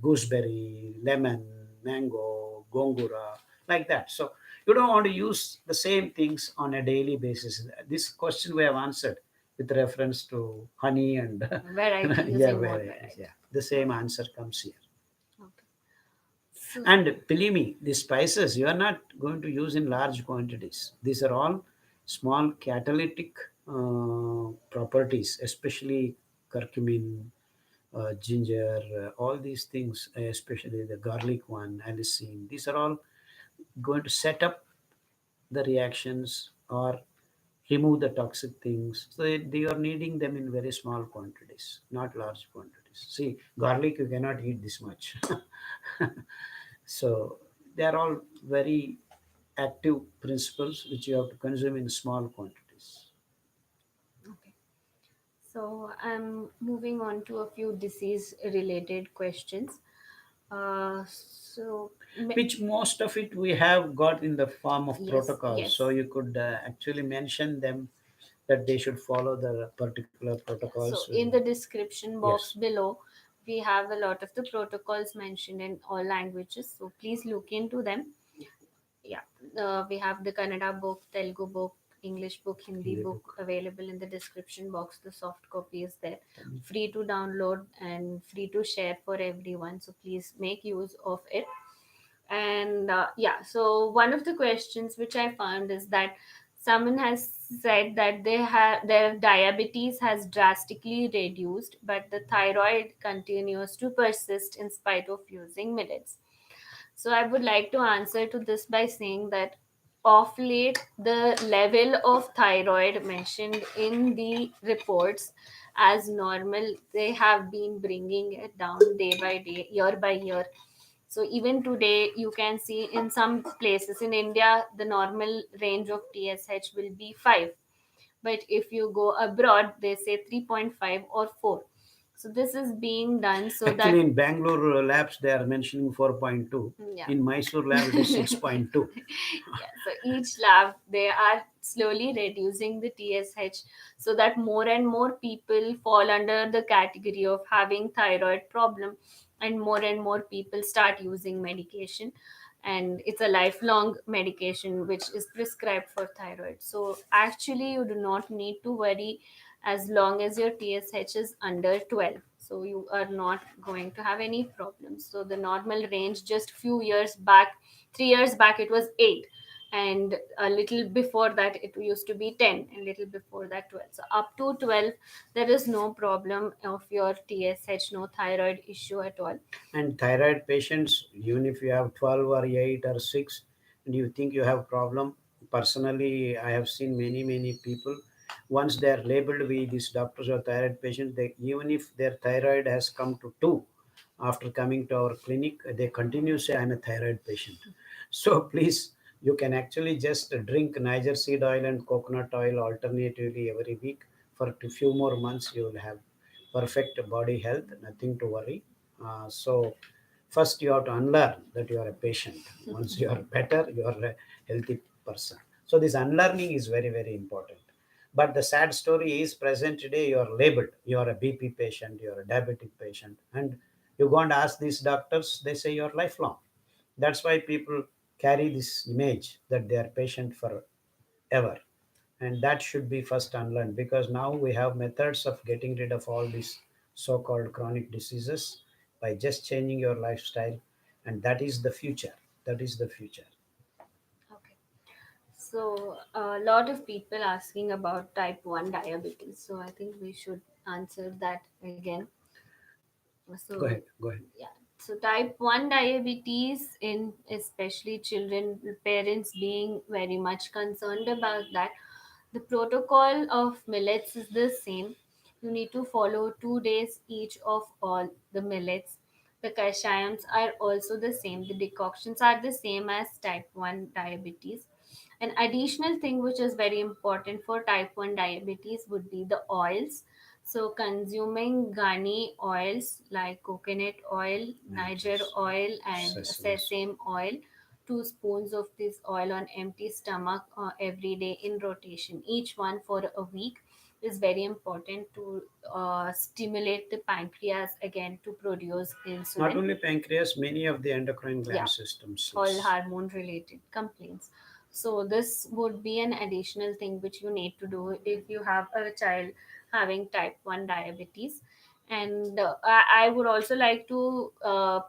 gooseberry, lemon, mango, gongura, like that. So you don't want to use the same things on a daily basis. This question we have answered with reference to honey and Variety, yeah, using more varieties. variety. Yeah, the same answer comes here. Okay. So, And believe me, these spices you are not going to use in large quantities. These are all small catalytic properties, especially curcumin, ginger, all these things, especially the garlic one, allicin. These are all going to set up the reactions or remove the toxic things. So they are needing them in very small quantities, not large quantities. See, garlic you cannot eat this much. So they are all very active principles which you have to consume in small quantities. okay. So I'm moving on to a few disease related questions. So, Which most of it we have got in the form of yes, protocols. yes. So you could actually mention them, that they should follow the particular Yeah. protocols. So in the description box Yes, below, we have a lot of the protocols mentioned in all languages. So please look into them. Yeah, we have the Kannada book, Telugu book, English book, Hindi in the book book. available in the description box. The soft copy is there, free to download and free to share for everyone. So please make use of it. And yeah, so one of the questions which I found is that someone has said that they have their diabetes has drastically reduced, but the thyroid continues to persist in spite of using millets. So I would like to answer to this by saying that of late, the level of thyroid mentioned in the reports as normal, they have been bringing it down day by day, year by year. So even today, you can see in some places in India, the normal range of TSH will be 5. But if you go abroad, they say 3.5 or 4. So this is being done so Actually, that, in Bangalore labs, they are mentioning 4.2. yeah. In Mysore lab, it is 6.2. Yeah, so each lab they are slowly reducing the TSH so that more and more people fall under the category of having thyroid problem, and more people start using medication, and it's a lifelong medication which is prescribed for thyroid. So actually you do not need to worry as long as your TSH is under 12, so you are not going to have any problems. So the normal range just few years back, 3 years back, it was 8, and a little before that it used to be 10, and little before that 12. So up to 12 there is no problem of your TSH, no thyroid issue at all. And thyroid patients, even if you have 12 or 8 or 6, and you think you have problem, personally, I have seen many people. Once they are labeled with these doctors or thyroid patients, they, even if their thyroid has come to 2, after coming to our clinic, they continue say, I'm a thyroid patient. So please, you can actually just drink Niger seed oil and coconut oil alternatively every week for a few more months. You will have perfect body health, nothing to worry. So first you have to unlearn that you are a patient. Once you are better, you are a healthy person. So this unlearning is very important. But the sad story is present today you are labeled. You are a BP patient, you are a diabetic patient, and You go and ask these doctors, they say you're lifelong. That's why people carry this image that they are patient forever. And that should be first unlearned, because now we have methods of getting rid of all these so called chronic diseases by just changing your lifestyle. And that is the future. That is the future. Okay. So, a lot of people asking about type 1 diabetes. So, I think we should answer that again. Go So, ahead. Go ahead. yeah. So, type 1 diabetes, in especially children, parents being very much concerned about that. The protocol of millets is the same. You need to follow 2 days each of all the millets. The kashayams are also the same. The decoctions are the same as type 1 diabetes. An additional thing which is very important for type 1 diabetes would be the oils. So, consuming ghani oils like coconut oil, Niger Nitrous, oil, and sesame. sesame oil, 2 spoons of this oil on empty stomach every day in rotation, each one for a week, is very important to stimulate the pancreas again to produce Not insulin. only pancreas, many of the endocrine Yeah, gland systems, all yes. hormone related complaints. So this would be an additional thing which you need to do if you have a child having type 1 diabetes. And I would also like to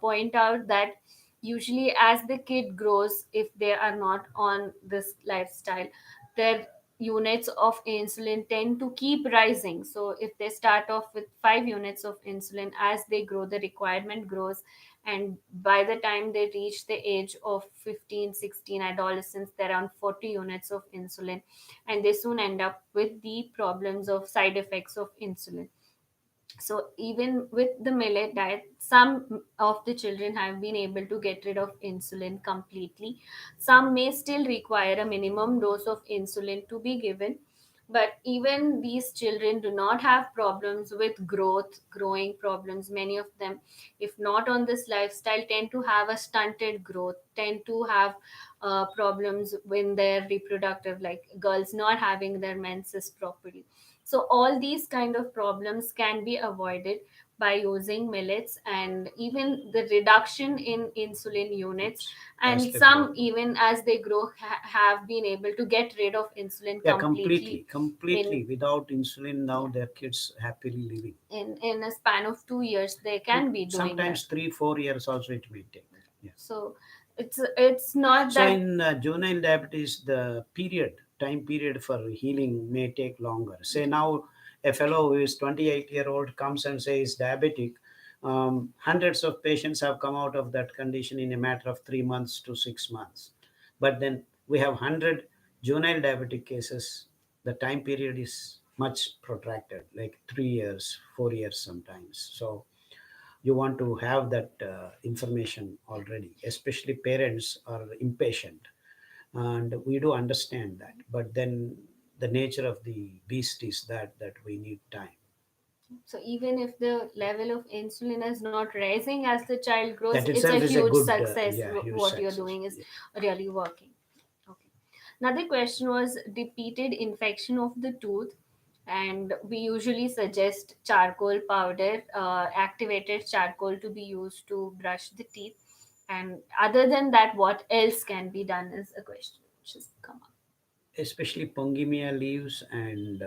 point out that usually as the kid grows, if they are not on this lifestyle, their units of insulin tend to keep rising. So if they start off with 5 units of insulin, as they grow the requirement grows, and by the time they reach the age of 15, 16, adolescents, they're on 40 units of insulin, and they soon end up with the problems of side effects of insulin. So even with the millet diet, some of the children have been able to get rid of insulin completely. Some may still require a minimum dose of insulin to be given, but even these children do not have problems with growing problems. Many of them, if not on this lifestyle, tend to have a stunted growth, tend to have problems when they're reproductive, like girls not having their menses properly. So all these kind of problems can be avoided by using millets, and even the reduction in insulin units, Oops. As and they grow. some even as they grow have been able to get rid of insulin Yeah, completely completely. Completely. in, Without insulin, now yeah, their kids happily living. in a span of 2 years they can be doing that. Sometimes 3, 4 years also it may take. Yeah. So it's not So that. in juvenile diabetes, the time period for healing may take longer. Say now, a fellow who is 28-year-old comes and says diabetic. Hundreds of patients have come out of that condition in a matter of 3 months to 6 months. But then we have 100 juvenile diabetic cases. The time period is much protracted, like 3 years, 4 years sometimes. So you want to have that information already, especially parents are impatient, and we do understand that, but then the nature of the beast is that we need time. So even if the level of insulin is not rising as the child grows, That it's a itself is a huge good success. yeah, huge What you're success. doing is Yeah. really working. Okay. Another question was repeated infection of the tooth, and we usually suggest charcoal powder, activated charcoal, to be used to brush the teeth. And other than that, what else can be done is a question which has come up. Especially pongemia leaves and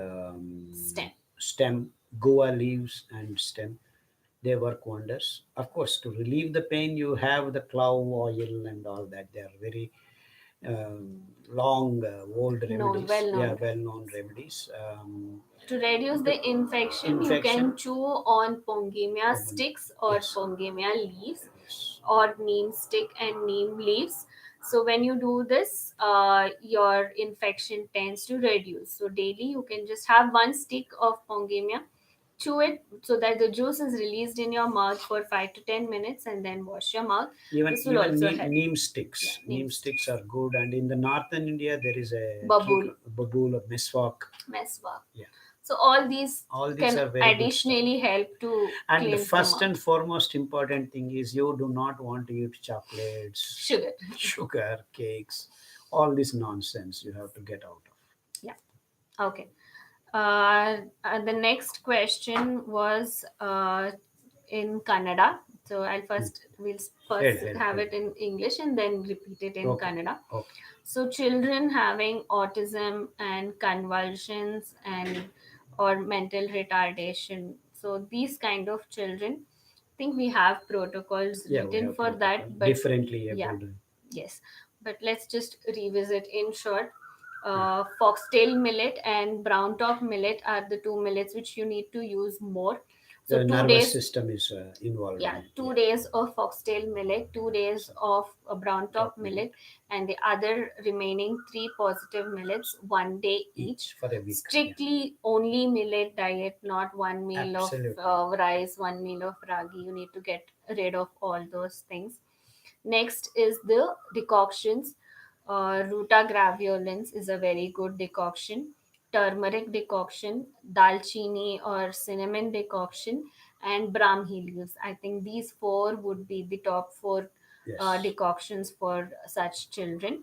Stem. stem, goa leaves and stem, they work wonders. Of course, to relieve the pain, you have the clove oil and all that. They are very long, old Known, remedies. well Yeah, known well known remedies. remedies. To reduce To the infection, you can infection, chew on pongemia open. sticks or Yes, pongemia leaves yes. or neem stick and neem leaves. So when you do this, your infection tends to reduce. So daily you can just have one stick of pongemia, chew it so that the juice is released in your mouth for 5 to 10 minutes, and then wash your mouth. Even This will also help. neem Yeah, sticks. neem Neem sticks sticks. are good. And in the northern India, there is a tree Babul, called babul or meswak. meswak. Yeah, So all these all these can are very good stuff. additionally help to And the cleanse the first and mouth. foremost important thing is you do not want to eat chocolates, Sugar. sugar, cakes, all this nonsense you have to get out of. Yeah. Okay. The next question was in Kannada. So I'll hmm. first we'll ಹೇಳಿ first ಹೇಳಿ have ಹೇಳಿ. it in English and then repeat it in okay Kannada. Okay. So children having autism and convulsions and or mental retardation. So these kind of children, I think we have protocols Yeah, we written have for protocol. that, but Differently yeah, abled. yes. But let's just revisit in short. Foxtail millet and brown top millet are the two millets which you need to use more. So The two nervous days, system is involved yeah, in it. two Yeah. days of foxtail millet, 2 days So, of a brown top top millet millet, and the other remaining three positive millets 1 day each. each for a week. Yeah. Strictly only millet diet, not one meal of Absolutely. rice, one meal of ragi. You need to get rid of all those things. Next is the decoctions. Ruta graveolens is a very good decoction. Turmeric decoction, dalchini or cinnamon decoction, and Brahmi leaves. I think these four would be the top four Yes. decoctions for such children.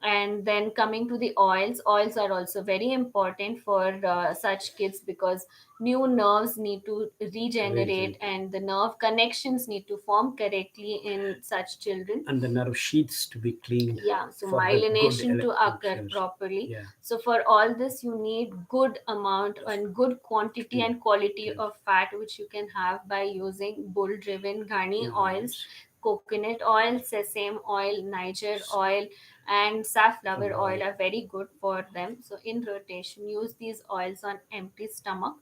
And then coming to the oils are also very important for such kids because new nerves need to regenerate Regenerate. and the nerve connections need to form correctly in such children. And the nerve sheaths to be cleaned Yeah, so for the good myelination to occur electrons. properly. Yeah. So for all this you need good amount and good quantity Clean. and quality Clean. of fat which you can have by using bull driven ghani In oils, oils. coconut oil, sesame oil, niger oil, and safflower Flower oil oil. are very good for them. So in rotation use these oils on empty stomach.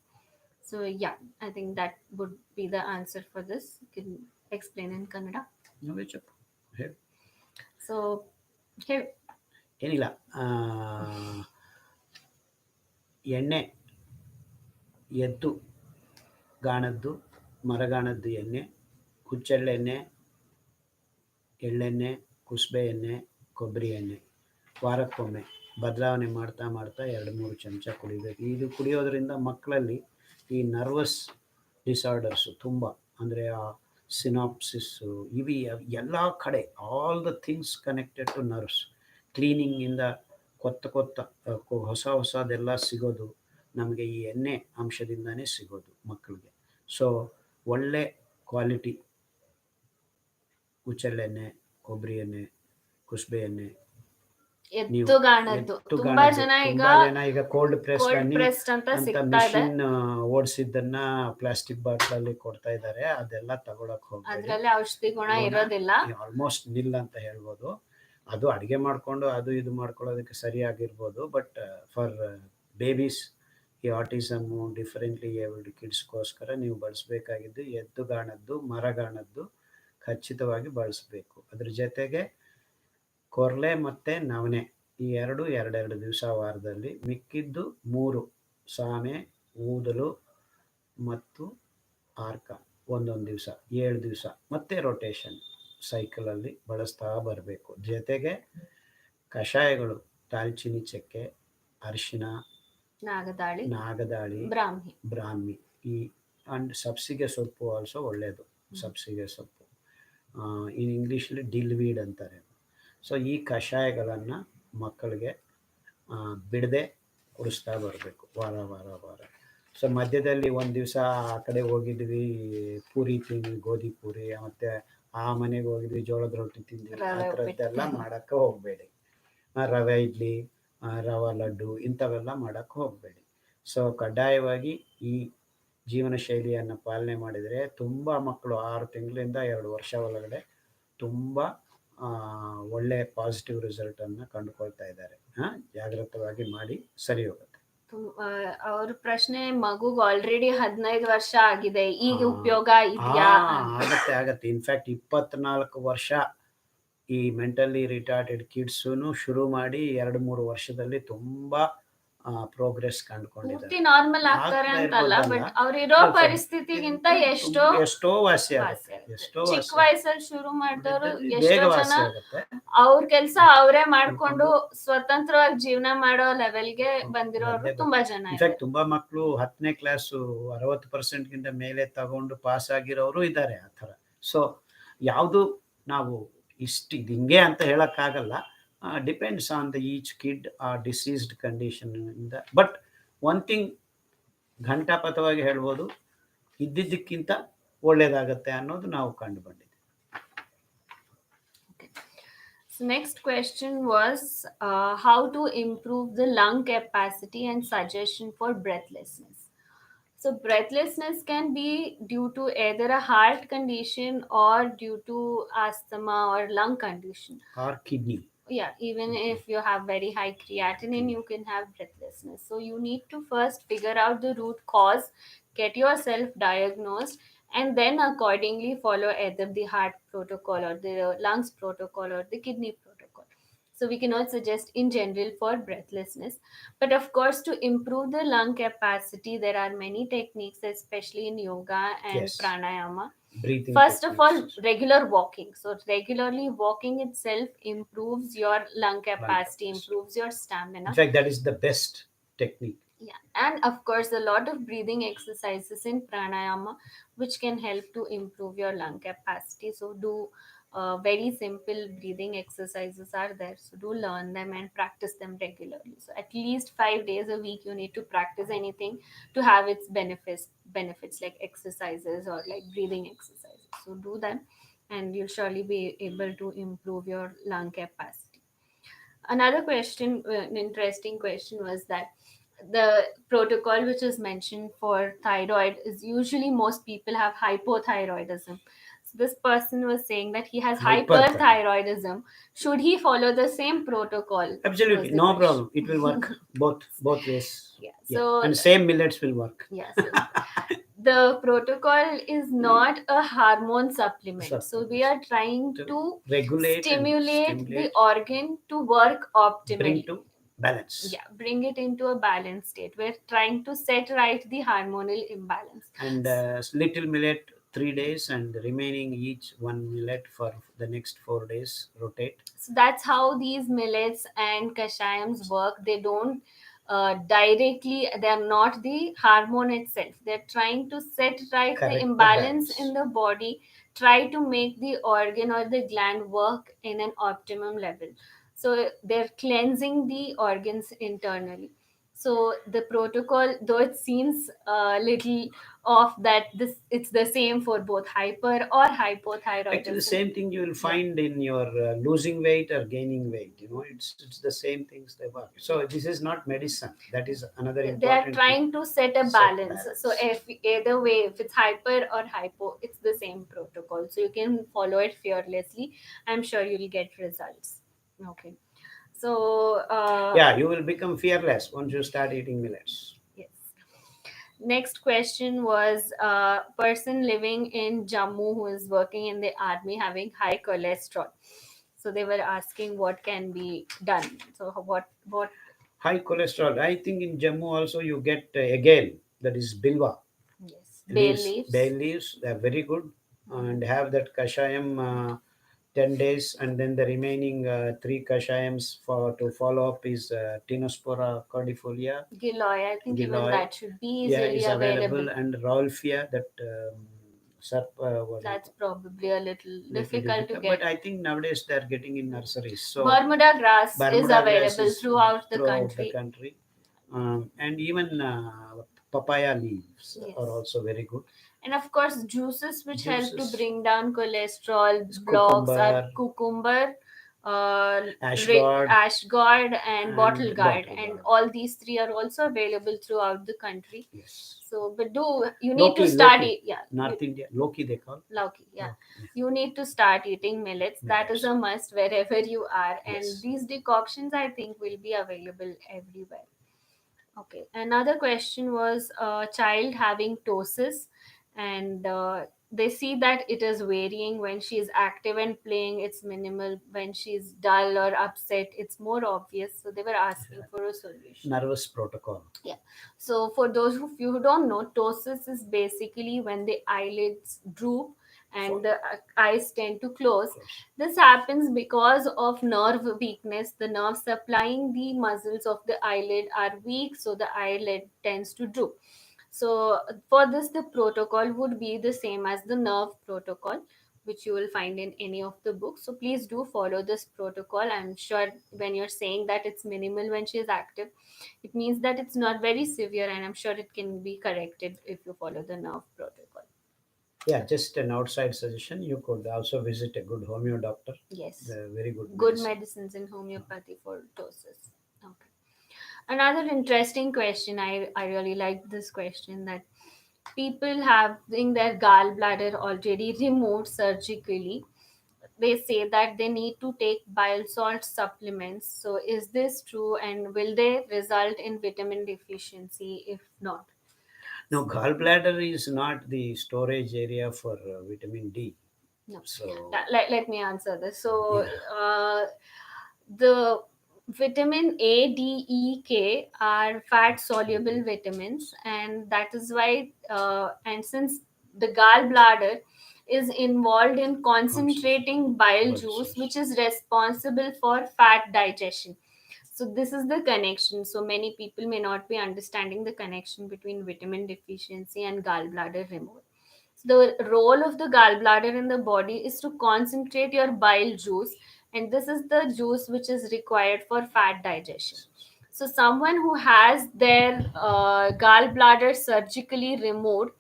So yeah, I think that would be the answer for this. You can explain in Kannada. No, ಚಪ್ಪು ಹೇಳಿ. So here, ಏನಿಲ್ಲ. ಎಣ್ಣೆ ಎದ್ದು ಗಾಣದ್ದು ಮರಗಾಣದ್ದು ಎಣ್ಣೆ, ಹುಚ್ಚೆಳ್ಳೆಣ್ಣೆ, ಎಳ್ಳೆಣ್ಣೆ, ಕುಸುಬೆ ಎಣ್ಣೆ, ಕೊಬ್ಬರಿ ಎಣ್ಣೆ ವಾರಕ್ಕೊಮ್ಮೆ ಬದಲಾವಣೆ ಮಾಡ್ತಾ ಮಾಡ್ತಾ 2-3 ಚಮಚ ಕುಡಿಬೇಕು. ಇದು ಕುಡಿಯೋದ್ರಿಂದ ಮಕ್ಕಳಲ್ಲಿ ಈ ನರ್ವಸ್ ಡಿಸಾರ್ಡರ್ಸು ತುಂಬ, ಅಂದರೆ ಆ ಸಿನಾಪ್ಸಿಸ್ಸು ಇವಿ ಎಲ್ಲ ಕಡೆ all the things connected to nerves ಕ್ಲೀನಿಂಗಿಂದ ಕೊತ್ತ ಕೊತ್ತ ಹೊಸ ಹೊಸದೆಲ್ಲ ಸಿಗೋದು ನಮಗೆ ಈ ಎಣ್ಣೆ ಅಂಶದಿಂದನೇ ಸಿಗೋದು ಮಕ್ಕಳಿಗೆ. ಸೊ ಒಳ್ಳೆ ಕ್ವಾಲಿಟಿ ಹುಚ್ಚೆಳ್ಳೆಣ್ಣೆ, ಕೊಬ್ಬರಿ ಎಣ್ಣೆ, ಕುಸುಬೆ ಎಣ್ಣೆ ನೀವು ಎತ್ತುಗಾಣದ್ದು ತುಂಬಾ ಎತ್ತುಗಾಣದ್ದು. ಜನ ಈಗ ತುಂಬ ಜನ ಈಗ cold press cold running pressed ಅಂತ ಅಂತ ಸಿಗ್ತಾ ಇದೆ. ಮಿಷಿನ್ ಓಡಿಸಿದ್ದನ್ನ ಪ್ಲಾಸ್ಟಿಕ್ ಬಾಟ್ಲಲ್ಲಿ ಕೊಡ್ತಾ ಇದ್ದಾರೆ. ಅದೆಲ್ಲ ತಗೊಳಕ್ ಹೋಗಬೇಡಿ. ಅದ್ರಲ್ಲಿ ಔಷಧಿ ಗುಣ ಇರೋದಿಲ್ಲ. ಆಲ್ಮೋಸ್ಟ್ ನಿಲ್ ಅಂತ ಹೇಳ್ಬೋದು. ಅದು ಅಡುಗೆ ಮಾಡಿಕೊಂಡು ಅದು ಇದು ಮಾಡ್ಕೊಳ್ಳೋದಕ್ಕೆ ಸರಿಯಾಗಿರ್ಬೋದು. ಬಟ್ ಫಾರ್ ಬೇಬೀಸ್ ಈ ಆಟಿಸಮ್ಮು ಡಿಫರೆಂಟ್ಲಿ ಏಬಲ್ಡ್ ಕಿಡ್ಸ್ಗೋಸ್ಕರ ನೀವು ಬಳಸಬೇಕಾಗಿದ್ದು ಎದ್ದುಗಾಣದ್ದು ಮರಗಾಣದ್ದು ಖಚಿತವಾಗಿ ಬಳಸಬೇಕು. ಅದ್ರ ಜೊತೆಗೆ ಕೊರ್ಲೆ ಮತ್ತು ನವಣೆ ಈ ಎರಡೆರಡು ದಿವಸ ವಾರದಲ್ಲಿ, ಮಿಕ್ಕಿದ್ದು 3 ಸಾಮೆ, ಊದಲು ಮತ್ತು ಆರ್ಕ ಒಂದೊಂದು ದಿವಸ, 7 ದಿವಸ ಮತ್ತೆ ರೊಟೇಷನ್ ಸೈಕಲಲ್ಲಿ ಬಳಸ್ತಾ ಬರಬೇಕು. ಜೊತೆಗೆ ಕಷಾಯಗಳು ದಾಲ್ಚಿನ್ನಿ ಚೆಕ್ಕೆ, ಅರಿಶಿನ, ನಾಗದಾಳಿ, ನಾಗದಾಳಿ, ಬ್ರಾಹ್ಮಿ, ಬ್ರಾಹ್ಮಿ ಈ ಅಂಡ್ ಸಬ್ಸಿಗೆ ಸೊಪ್ಪು ಆಲ್ಸೋ ಒಳ್ಳೆಯದು. ಸಬ್ಸಿಗೆ ಸೊಪ್ಪು ಇನ್ ಇಂಗ್ಲೀಷಲ್ಲಿ ಡಿಲ್ವೀಡ್ ಅಂತಾರೆ. ಸೊ ಈ ಕಷಾಯಗಳನ್ನು ಮಕ್ಕಳಿಗೆ ಬಿಡದೆ ಕುಡಿಸ್ತಾ ಬರಬೇಕು ವಾರ ವಾರ ವಾರ. ಸೊ ಮಧ್ಯದಲ್ಲಿ ಒಂದು ದಿವಸ ಆ ಕಡೆ ಹೋಗಿದ್ವಿ, ಪೂರಿ ತಿಂದ್ವಿ, ಗೋಧಿ ಪೂರಿ, ಮತ್ತು ಆ ಮನೆಗೆ ಹೋಗಿದ್ವಿ, ಜೋಳದ ರೊಟ್ಟಿ ತಿಂದ್ವಿ, ಆ ರವೆ ಉಪ್ಪಿಟ್ಟು. ಥರದ್ದೆಲ್ಲ ಮಾಡೋಕ್ಕೆ ಹೋಗಬೇಡಿ. ರವೆ ಇಡ್ಲಿ, ರವೆ ಲಡ್ಡು ಇಂಥವೆಲ್ಲ ಮಾಡೋಕ್ಕೆ ಹೋಗಬೇಡಿ. ಸೊ ಕಡ್ಡಾಯವಾಗಿ ಈ ಜೀವನ ಶೈಲಿಯನ್ನು ಪಾಲನೆ ಮಾಡಿದರೆ ತುಂಬ ಮಕ್ಕಳು 6 ತಿಂಗಳಿಂದ 2 ವರ್ಷ ಒಳಗಡೆ ತುಂಬ ಒಳ್ಳೆ ಪಾಸಿಟಿವ್ ರಿಸಲ್ಟನ್ನು ಕಂಡುಕೊಳ್ತಾ ಇದ್ದಾರೆ. ಜಾಗ್ರತವಾಗಿ ಮಾಡಿ, ಸರಿ ಹೋಗುತ್ತೆ. ಅವ್ರ ಪ್ರಶ್ನೆ, ಮಗುಗ್ ಆಲ್ರೆಡಿ 15 ವರ್ಷ ಆಗಿದೆ, ಈಗ ಉಪಯೋಗ ಇದೆಯಾ? ಆಗತ್ತೆ. ಇನ್ಫ್ಯಾಕ್ಟ್ 24 ವರ್ಷ ಈ ಮೆಂಟಲಿ ರಿಟಾರ್ಡೆಡ್ ಕಿಡ್ಸೂ ಶುರು ಮಾಡಿ 2-3 ವರ್ಷದಲ್ಲಿ ತುಂಬ ಪ್ರೋಗ್ರೆಸ್ ಕಂಡುಕೊಂಡಿದ್ದಾರೆ. ಪೂರ್ತಿ ನಾರ್ಮಲ್ ಆಗ್ತಾರೆ ಅಂತಲ್ಲ, ಬಟ್ ಅವ್ರಿರೋ ಪರಿಸ್ಥಿತಿಗಿಂತ ಎಷ್ಟೋ ವಾಸಿ ಆಗುತ್ತೆ. ಚಿಕ್ಕ ವಯಸ್ಸಲ್ಲಿ ಶುರು ಮಾಡಿದವರು ಬೇಗ ಎಷ್ಟೋ ಜನ ವಾಸಿ ಆಗುತ್ತೆ. ಅವ್ರ ಕೆಲ್ಸ ಅವರೇ ಮಾಡ್ಕೊಂಡು ಸ್ವತಂತ್ರವಾಗಿ ಜೀವನ ಮಾಡೋ ಲೆವೆಲ್ಗೆ ಬಂದಿರೋರು ತುಂಬಾ ಜನ ಇದ್ದಾರೆ. ಇನ್ಫ್ಯಾಕ್ಟ್ ತುಂಬಾ ಮಕ್ಕಳು 10ನೇ ಕ್ಲಾಸು 60%ಗಿಂತ ಮೇಲೆ ತಗೊಂಡು ಪಾಸ್ ಆಗಿರೋರು ಇದ್ದಾರೆ ಆ ಥರ. ಸೊ ಯಾವುದು ನಾವು ಇಷ್ಟು ಹಿಂಗೆ ಅಂತ ಹೇಳೋಕ್ಕಾಗಲ್ಲ. Depends on the each kid ಆ ಡಿಸೀಸ್ಡ್ ಕಂಡೀಷನ್ನಿಂದ. ಬಟ್ ಒನ್ ಥಿಂಗ್ ಘಂಟಾಪಥವಾಗಿ ಹೇಳ್ಬೋದು, ಇದ್ದಿದ್ದಕ್ಕಿಂತ ಒಳ್ಳೇದಾಗತ್ತೆ ಅನ್ನೋದು ನಾವು ಕಂಡು ಬಂದಿದೆ. Okay. So next question was how to improve the lung capacity and suggestion for breathlessness. So breathlessness can be due to either a heart condition or due to asthma or lung condition. Or kidney. Yeah, even Okay. if you have very high creatinine, you can have breathlessness. So you need to first figure out the root cause, get yourself diagnosed, and then accordingly follow either the heart protocol or the lungs protocol or the kidney protocol. So we cannot suggest in general for breathlessness, but of course to improve the lung capacity there are many techniques, especially in yoga and Yes. pranayama. Breathing First of all, techniques. regular walking. So, regularly walking itself improves your lung Lung capacity, capacity. improves your In stamina. fact, that is the best technique. Yeah, and of course, a lot of breathing exercises in pranayama which can help to improve your lung capacity. So, do very simple breathing exercises are there. So, do learn them and practice them regularly. So, at least 5 days a week, you need to practice anything to have its benefits like exercises or like breathing exercises. So, do them, and you'll surely be able to improve your lung capacity. Another question, an interesting question, was that the protocol which is mentioned for thyroid is usually most people have hypothyroidism. So this person was saying that he has Hyperthyroid. hyperthyroidism. Should he follow the same protocol? Was Absolutely, the no question. problem. It will work both ways. Yeah. Yeah, So and same millets will work. yes, the protocol is not a hormone supplement. So we Supplements are trying to to regulate and stimulate the stimulate, organ to work bring optimally. to balance. Yeah, bring it into a balanced state. We're trying to set right the hormonal imbalance. And little millet 3 days, and remaining each one millet for the next 4 days. Rotate. So that's how these millets and kashayams work. They don't directly, they're not the hormone itself. They're trying to set right the Correct the imbalance in balance. the body, try to make the organ or the gland work in an optimum level. So they're cleansing the organs internally. So the protocol, though it seems a little off, that this it's the same for both hyper or Actually, the hypothyroidism. same thing you will Yeah. find in your losing weight or gaining weight. It's the same things they work. So this is not medicine. That is another They are important thing. trying to set a Set balance. So balance. if either way, if it's hyper or hypo, it's the same protocol, so you can follow it fearlessly. I'm sure you'll get results. Okay. So Yeah, you will become fearless once you start eating millets. yes, next question was a person living in Jammu who is working in the army having high cholesterol. So they were asking what can be done. So what High cholesterol. I think in Jammu also you get again, that is bilwa yes, bay leaves. Bay leaves. leaves, they are very good, and Mhm. have that kashayam 10 days, and then the remaining three kashayams for to follow up is Tinospora cordifolia, Giloy, I think even Giloy. that should be Yeah, easily is available. available, and Rolfia, that what do you That's call? probably a little Little difficult to difficult, but get. I think nowadays they are getting in nurseries. So Bermuda grass is Bermuda grass available is throughout the throughout the country. country, and even papaya leaves are Yes. also very good. And of course, juices which help to Juices, bring down cholesterol blocks are cucumber, cucumber, uh, ashgord, ashgord, and bottle and guard. bottle And gourd. all these three are also available throughout the country. Yes. So, but do you need to Loki, start Loki, it? Yeah, North India, Loki they call. Lauki, yeah. Loki, yeah. You need to start eating millets. That is Millets. a must wherever you are. And Yes. these decoctions, I think, will be available everywhere. Okay. Another question was a child having ptosis, and they see that it is varying when she is active and playing, it's minimal. When she's dull or upset, it's more obvious. So they were asking for a solution. Nervous protocol. Yeah. So for those of you who don't know, ptosis is basically when the eyelids droop and the eyes tend to close. Close. This happens because of nerve weakness. The nerves supplying the muscles of the eyelid are weak, so the eyelid tends to droop. So for this, the protocol would be the same as the nerve protocol, which you will find in any of the books. So please do follow this protocol. I'm sure when you're saying that it's minimal when she is active, it means that it's not very severe, and I'm sure it can be corrected if you follow the nerve protocol. Yeah, just an outside suggestion. You could also visit a good homeo doctor. Yes, The very good good medicine. medicines in homeopathy for doses. Okay. Another interesting question. I really like this question that people having their gallbladder already removed surgically, they say that they need to take bile salt supplements. So, is this true and will they result in vitamin deficiency if not? No, gallbladder is not the storage area for vitamin D. No. So, Let me answer this. So, yeah, the vitamin A, D, E, K are fat soluble vitamins, and that is why, and since the gallbladder is involved in concentrating bile juice, concentrate. which is responsible for fat digestion. So, this is the connection. So, many people may not be understanding the connection between vitamin deficiency and gallbladder removal. The role of the gallbladder in the body is to concentrate your bile juice, and this is the juice which is required for fat digestion. So someone who has their gallbladder surgically removed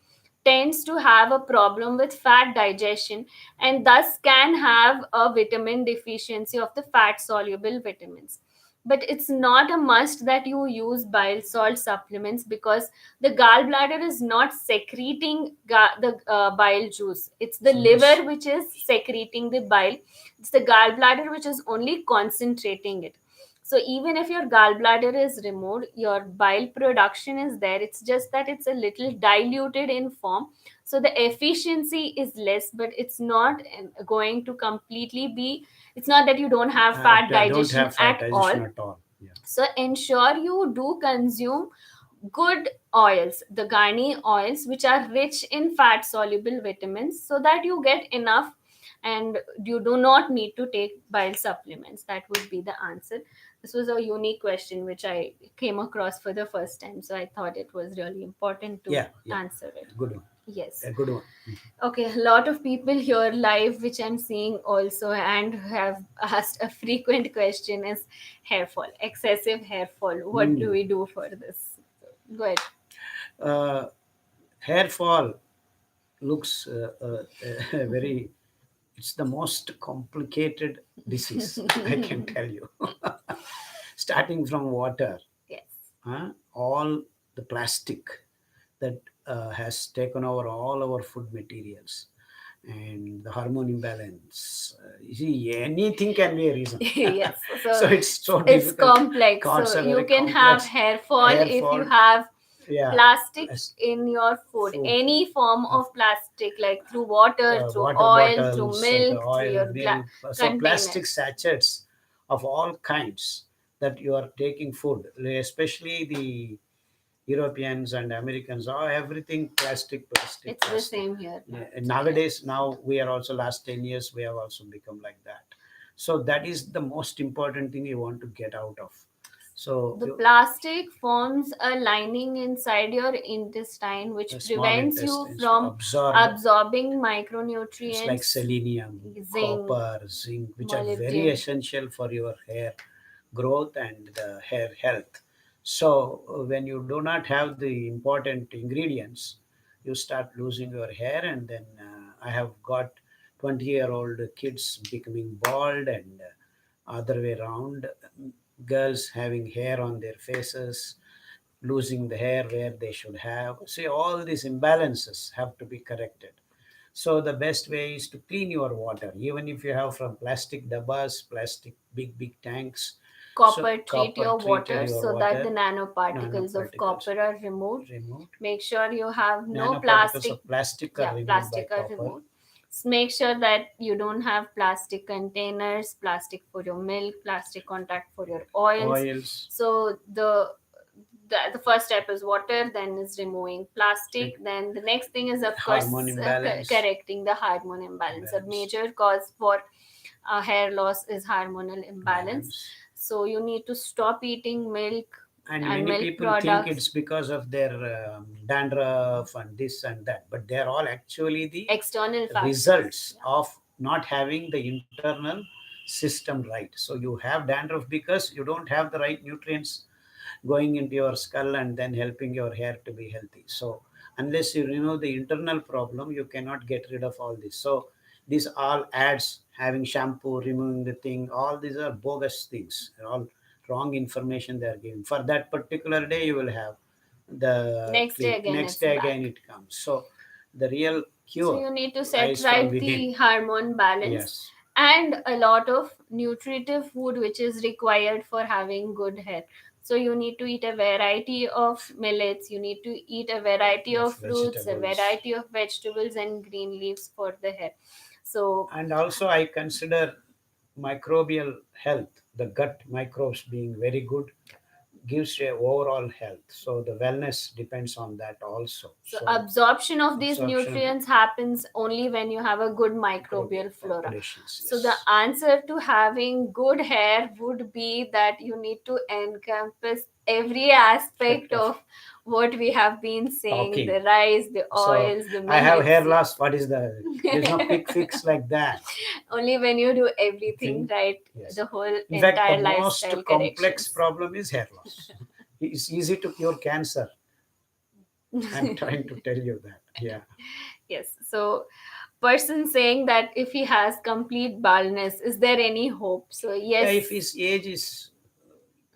tends to have a problem with fat digestion, and thus can have a vitamin deficiency of the fat soluble vitamins. But it's not a must that you use bile salt supplements, because the gallbladder is not secreting the bile juice. It's the So liver which is secreting the bile. It's the gallbladder which is only concentrating it. So even if your gallbladder is removed, your bile production is there. It's just that it's a little diluted in form. So the efficiency is less, but it's not going to completely be, it's not that you don't have fat I don't digestion have fat at all. digestion at all. Yeah. So ensure you do consume good oils, the Garni oils, which are rich in fat soluble vitamins, so that you get enough and you do not need to take bile supplements. That would be the answer. This was a unique question which I came across for the first time, so I thought it was really important to Yeah, yeah. answer it. Good one. Yes. A good one. Okay, a lot of people here live, which I'm seeing also, and have asked a frequent question is hair fall, excessive hair fall. What do Mm. we do for this? Go ahead. Uh, Hair fall looks very, it's the most complicated disease, I can tell you. Starting from water, Yes. all the plastic that has taken over all our food materials and the hormone imbalance. You see, anything can be a reason. Yes. So So it's so it's difficult. complex. Cards So are you very can have complex. hair fall Hair if you fall, have yeah, plastic as in your food, food, any form of plastic, like through water, through water oil, through bottles, and the milk, through oil, your milk. So plastic containers. sachets of all kinds that you are taking food, especially the Europeans and Americans, oh, everything plastic, plastic, It's the plastic. same here Yeah, now. and Yeah. nowadays, now we are also, last 10 years, we have also become like that. So that is the most important thing you want to get out of. So The plastic forms a lining inside your intestine which the small prevents you intestines to from absorb. absorbing It's like micronutrients, selenium, zinc, copper, zinc, which are very molybdenum. essential for your hair growth and the hair health. So, when you do not have the important ingredients, you start losing your hair, and then I have got 20-year-old kids becoming bald, and other way around, girls having hair on their faces, losing the hair where they should have. See, all these imbalances have to be corrected. So the best way is to clean your water, even if you have from plastic dabbas, plastic big tanks. So Copper treat copper your treated water your so that the water, nanoparticles of nanoparticles copper are removed. removed. Make sure you have no Nanoparticles plastic. of plastic are Yeah, removed by plastic are copper. removed. Make sure that you don't have plastic containers, plastic for your milk, plastic contact for your oils. Oils, So the first step is water, then is removing plastic, then the next thing is of hormone course imbalance, correcting the hormone imbalance. A imbalance, major cause for hair loss is hormonal imbalance. balance. So you need to stop eating milk And and many milk people think products, it's because of their dandruff and this and that, but they're all actually the external factors. results Yeah. of not having the internal system right. So you have dandruff because you don't have the right nutrients going into your skull and then helping your hair to be healthy. So Unless you remove the internal problem, you cannot get rid of all this. So these all ads having shampoo, removing the thing, all these are bogus things. They're all wrong information they are giving. For that particular day, you will have the Next day clean. again Next it's day again back. it comes. So the real So cure you need to set lies from right within. the hormone balance Yes, and a lot of nutritive food which is required for having good hair. So you need to eat a variety of millets, you need to eat a variety of of fruits, a vegetables. variety of vegetables and green leaves for the hair. So And also I consider microbial health, the gut microbes being very good, gives a overall health. So the wellness depends on that also. so So absorption of these absorption of nutrients happens only when you have a good microbial microbial flora. populations, So the yes. answer to having good hair would be that you need to encompass every aspect Aspect of of what we have been saying, talking. the rice, the So oils, the I have millets. hair loss. What is the? There's no quick fix like that. Only when you do everything Thing, right, yes. the whole In fact, the entire most lifestyle complex corrections. problem is hair loss. It's easy to cure cancer. I'm trying to tell you that. Yeah. Yes. So person saying that if he has complete baldness, is there any hope? So Yeah, yes, if his age is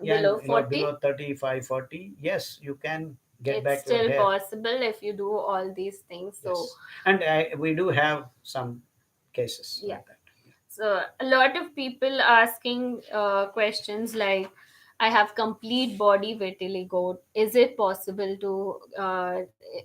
young, below 40, below 35, 40, yes, you can get it's back your still hair. possible if you do all these things. So Yes. And we do have some cases yeah. like that. So a lot of people asking questions like, I have complete body vitiligo. Is it possible to?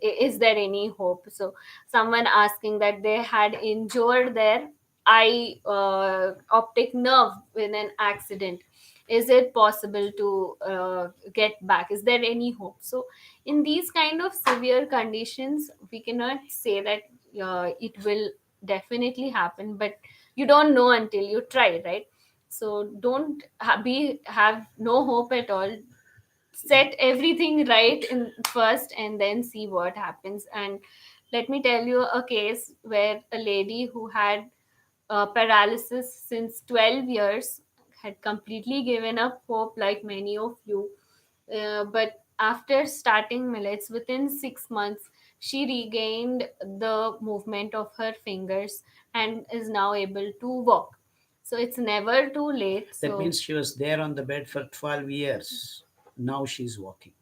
Is there any hope? So someone asking that they had injured their eye optic nerve in an accident. Is it possible to get back? Is there any hope? So in these kind of severe conditions, we cannot say that it will definitely happen, but you don't know until you try, right? So don't have no hope at all. Set everything right in first and then see what happens. And let me tell you a case where a lady who had paralysis since 12 years had completely given up hope, like many of you. But after starting millets, within 6 months, she regained the movement of her fingers and is now able to walk. So it's never too late. That So means she was there on the bed for 12 years. Now she's walking.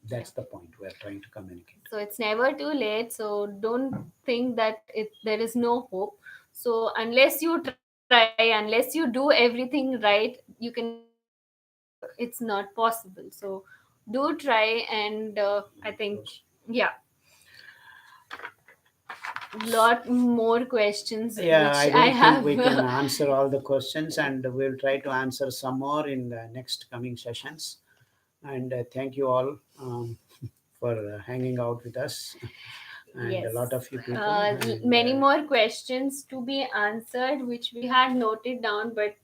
yeah. That's the point we're trying to communicate. So it's never too late. So don't think that there is no hope. So unless you try, unless you do everything right, you cannot say that it's not possible. So do try, and I think, yeah, lot more questions Yeah, which I I don't think have. we can answer all the questions, and we'll try to answer some more in the next coming sessions. And thank you all for hanging out with us, and a Yes. lot of you people. And Many more questions to be answered, which we had noted down, but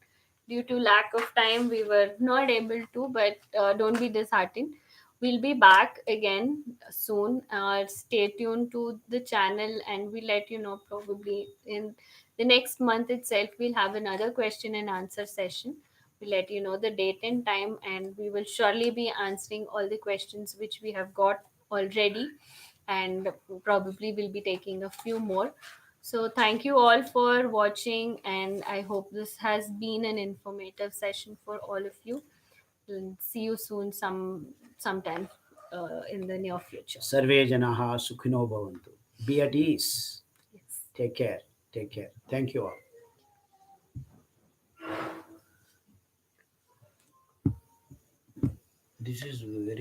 due to lack of time, we were not able to. But don't be disheartened. We'll be back again soon. Stay tuned to the channel, and we'll let you know probably in the next month itself. We'll have another question and answer session. We'll let you know the date and time, and we will surely be answering all the questions which we have got already, and probably will be taking a few more. So thank you all for watching, and I hope this has been an informative session for all of you. We'll see you soon sometime in the near future. Sarve Janaha Sukhino Bhavantu. Be at ease. Yes. Take care. Take care. Thank you all. This is very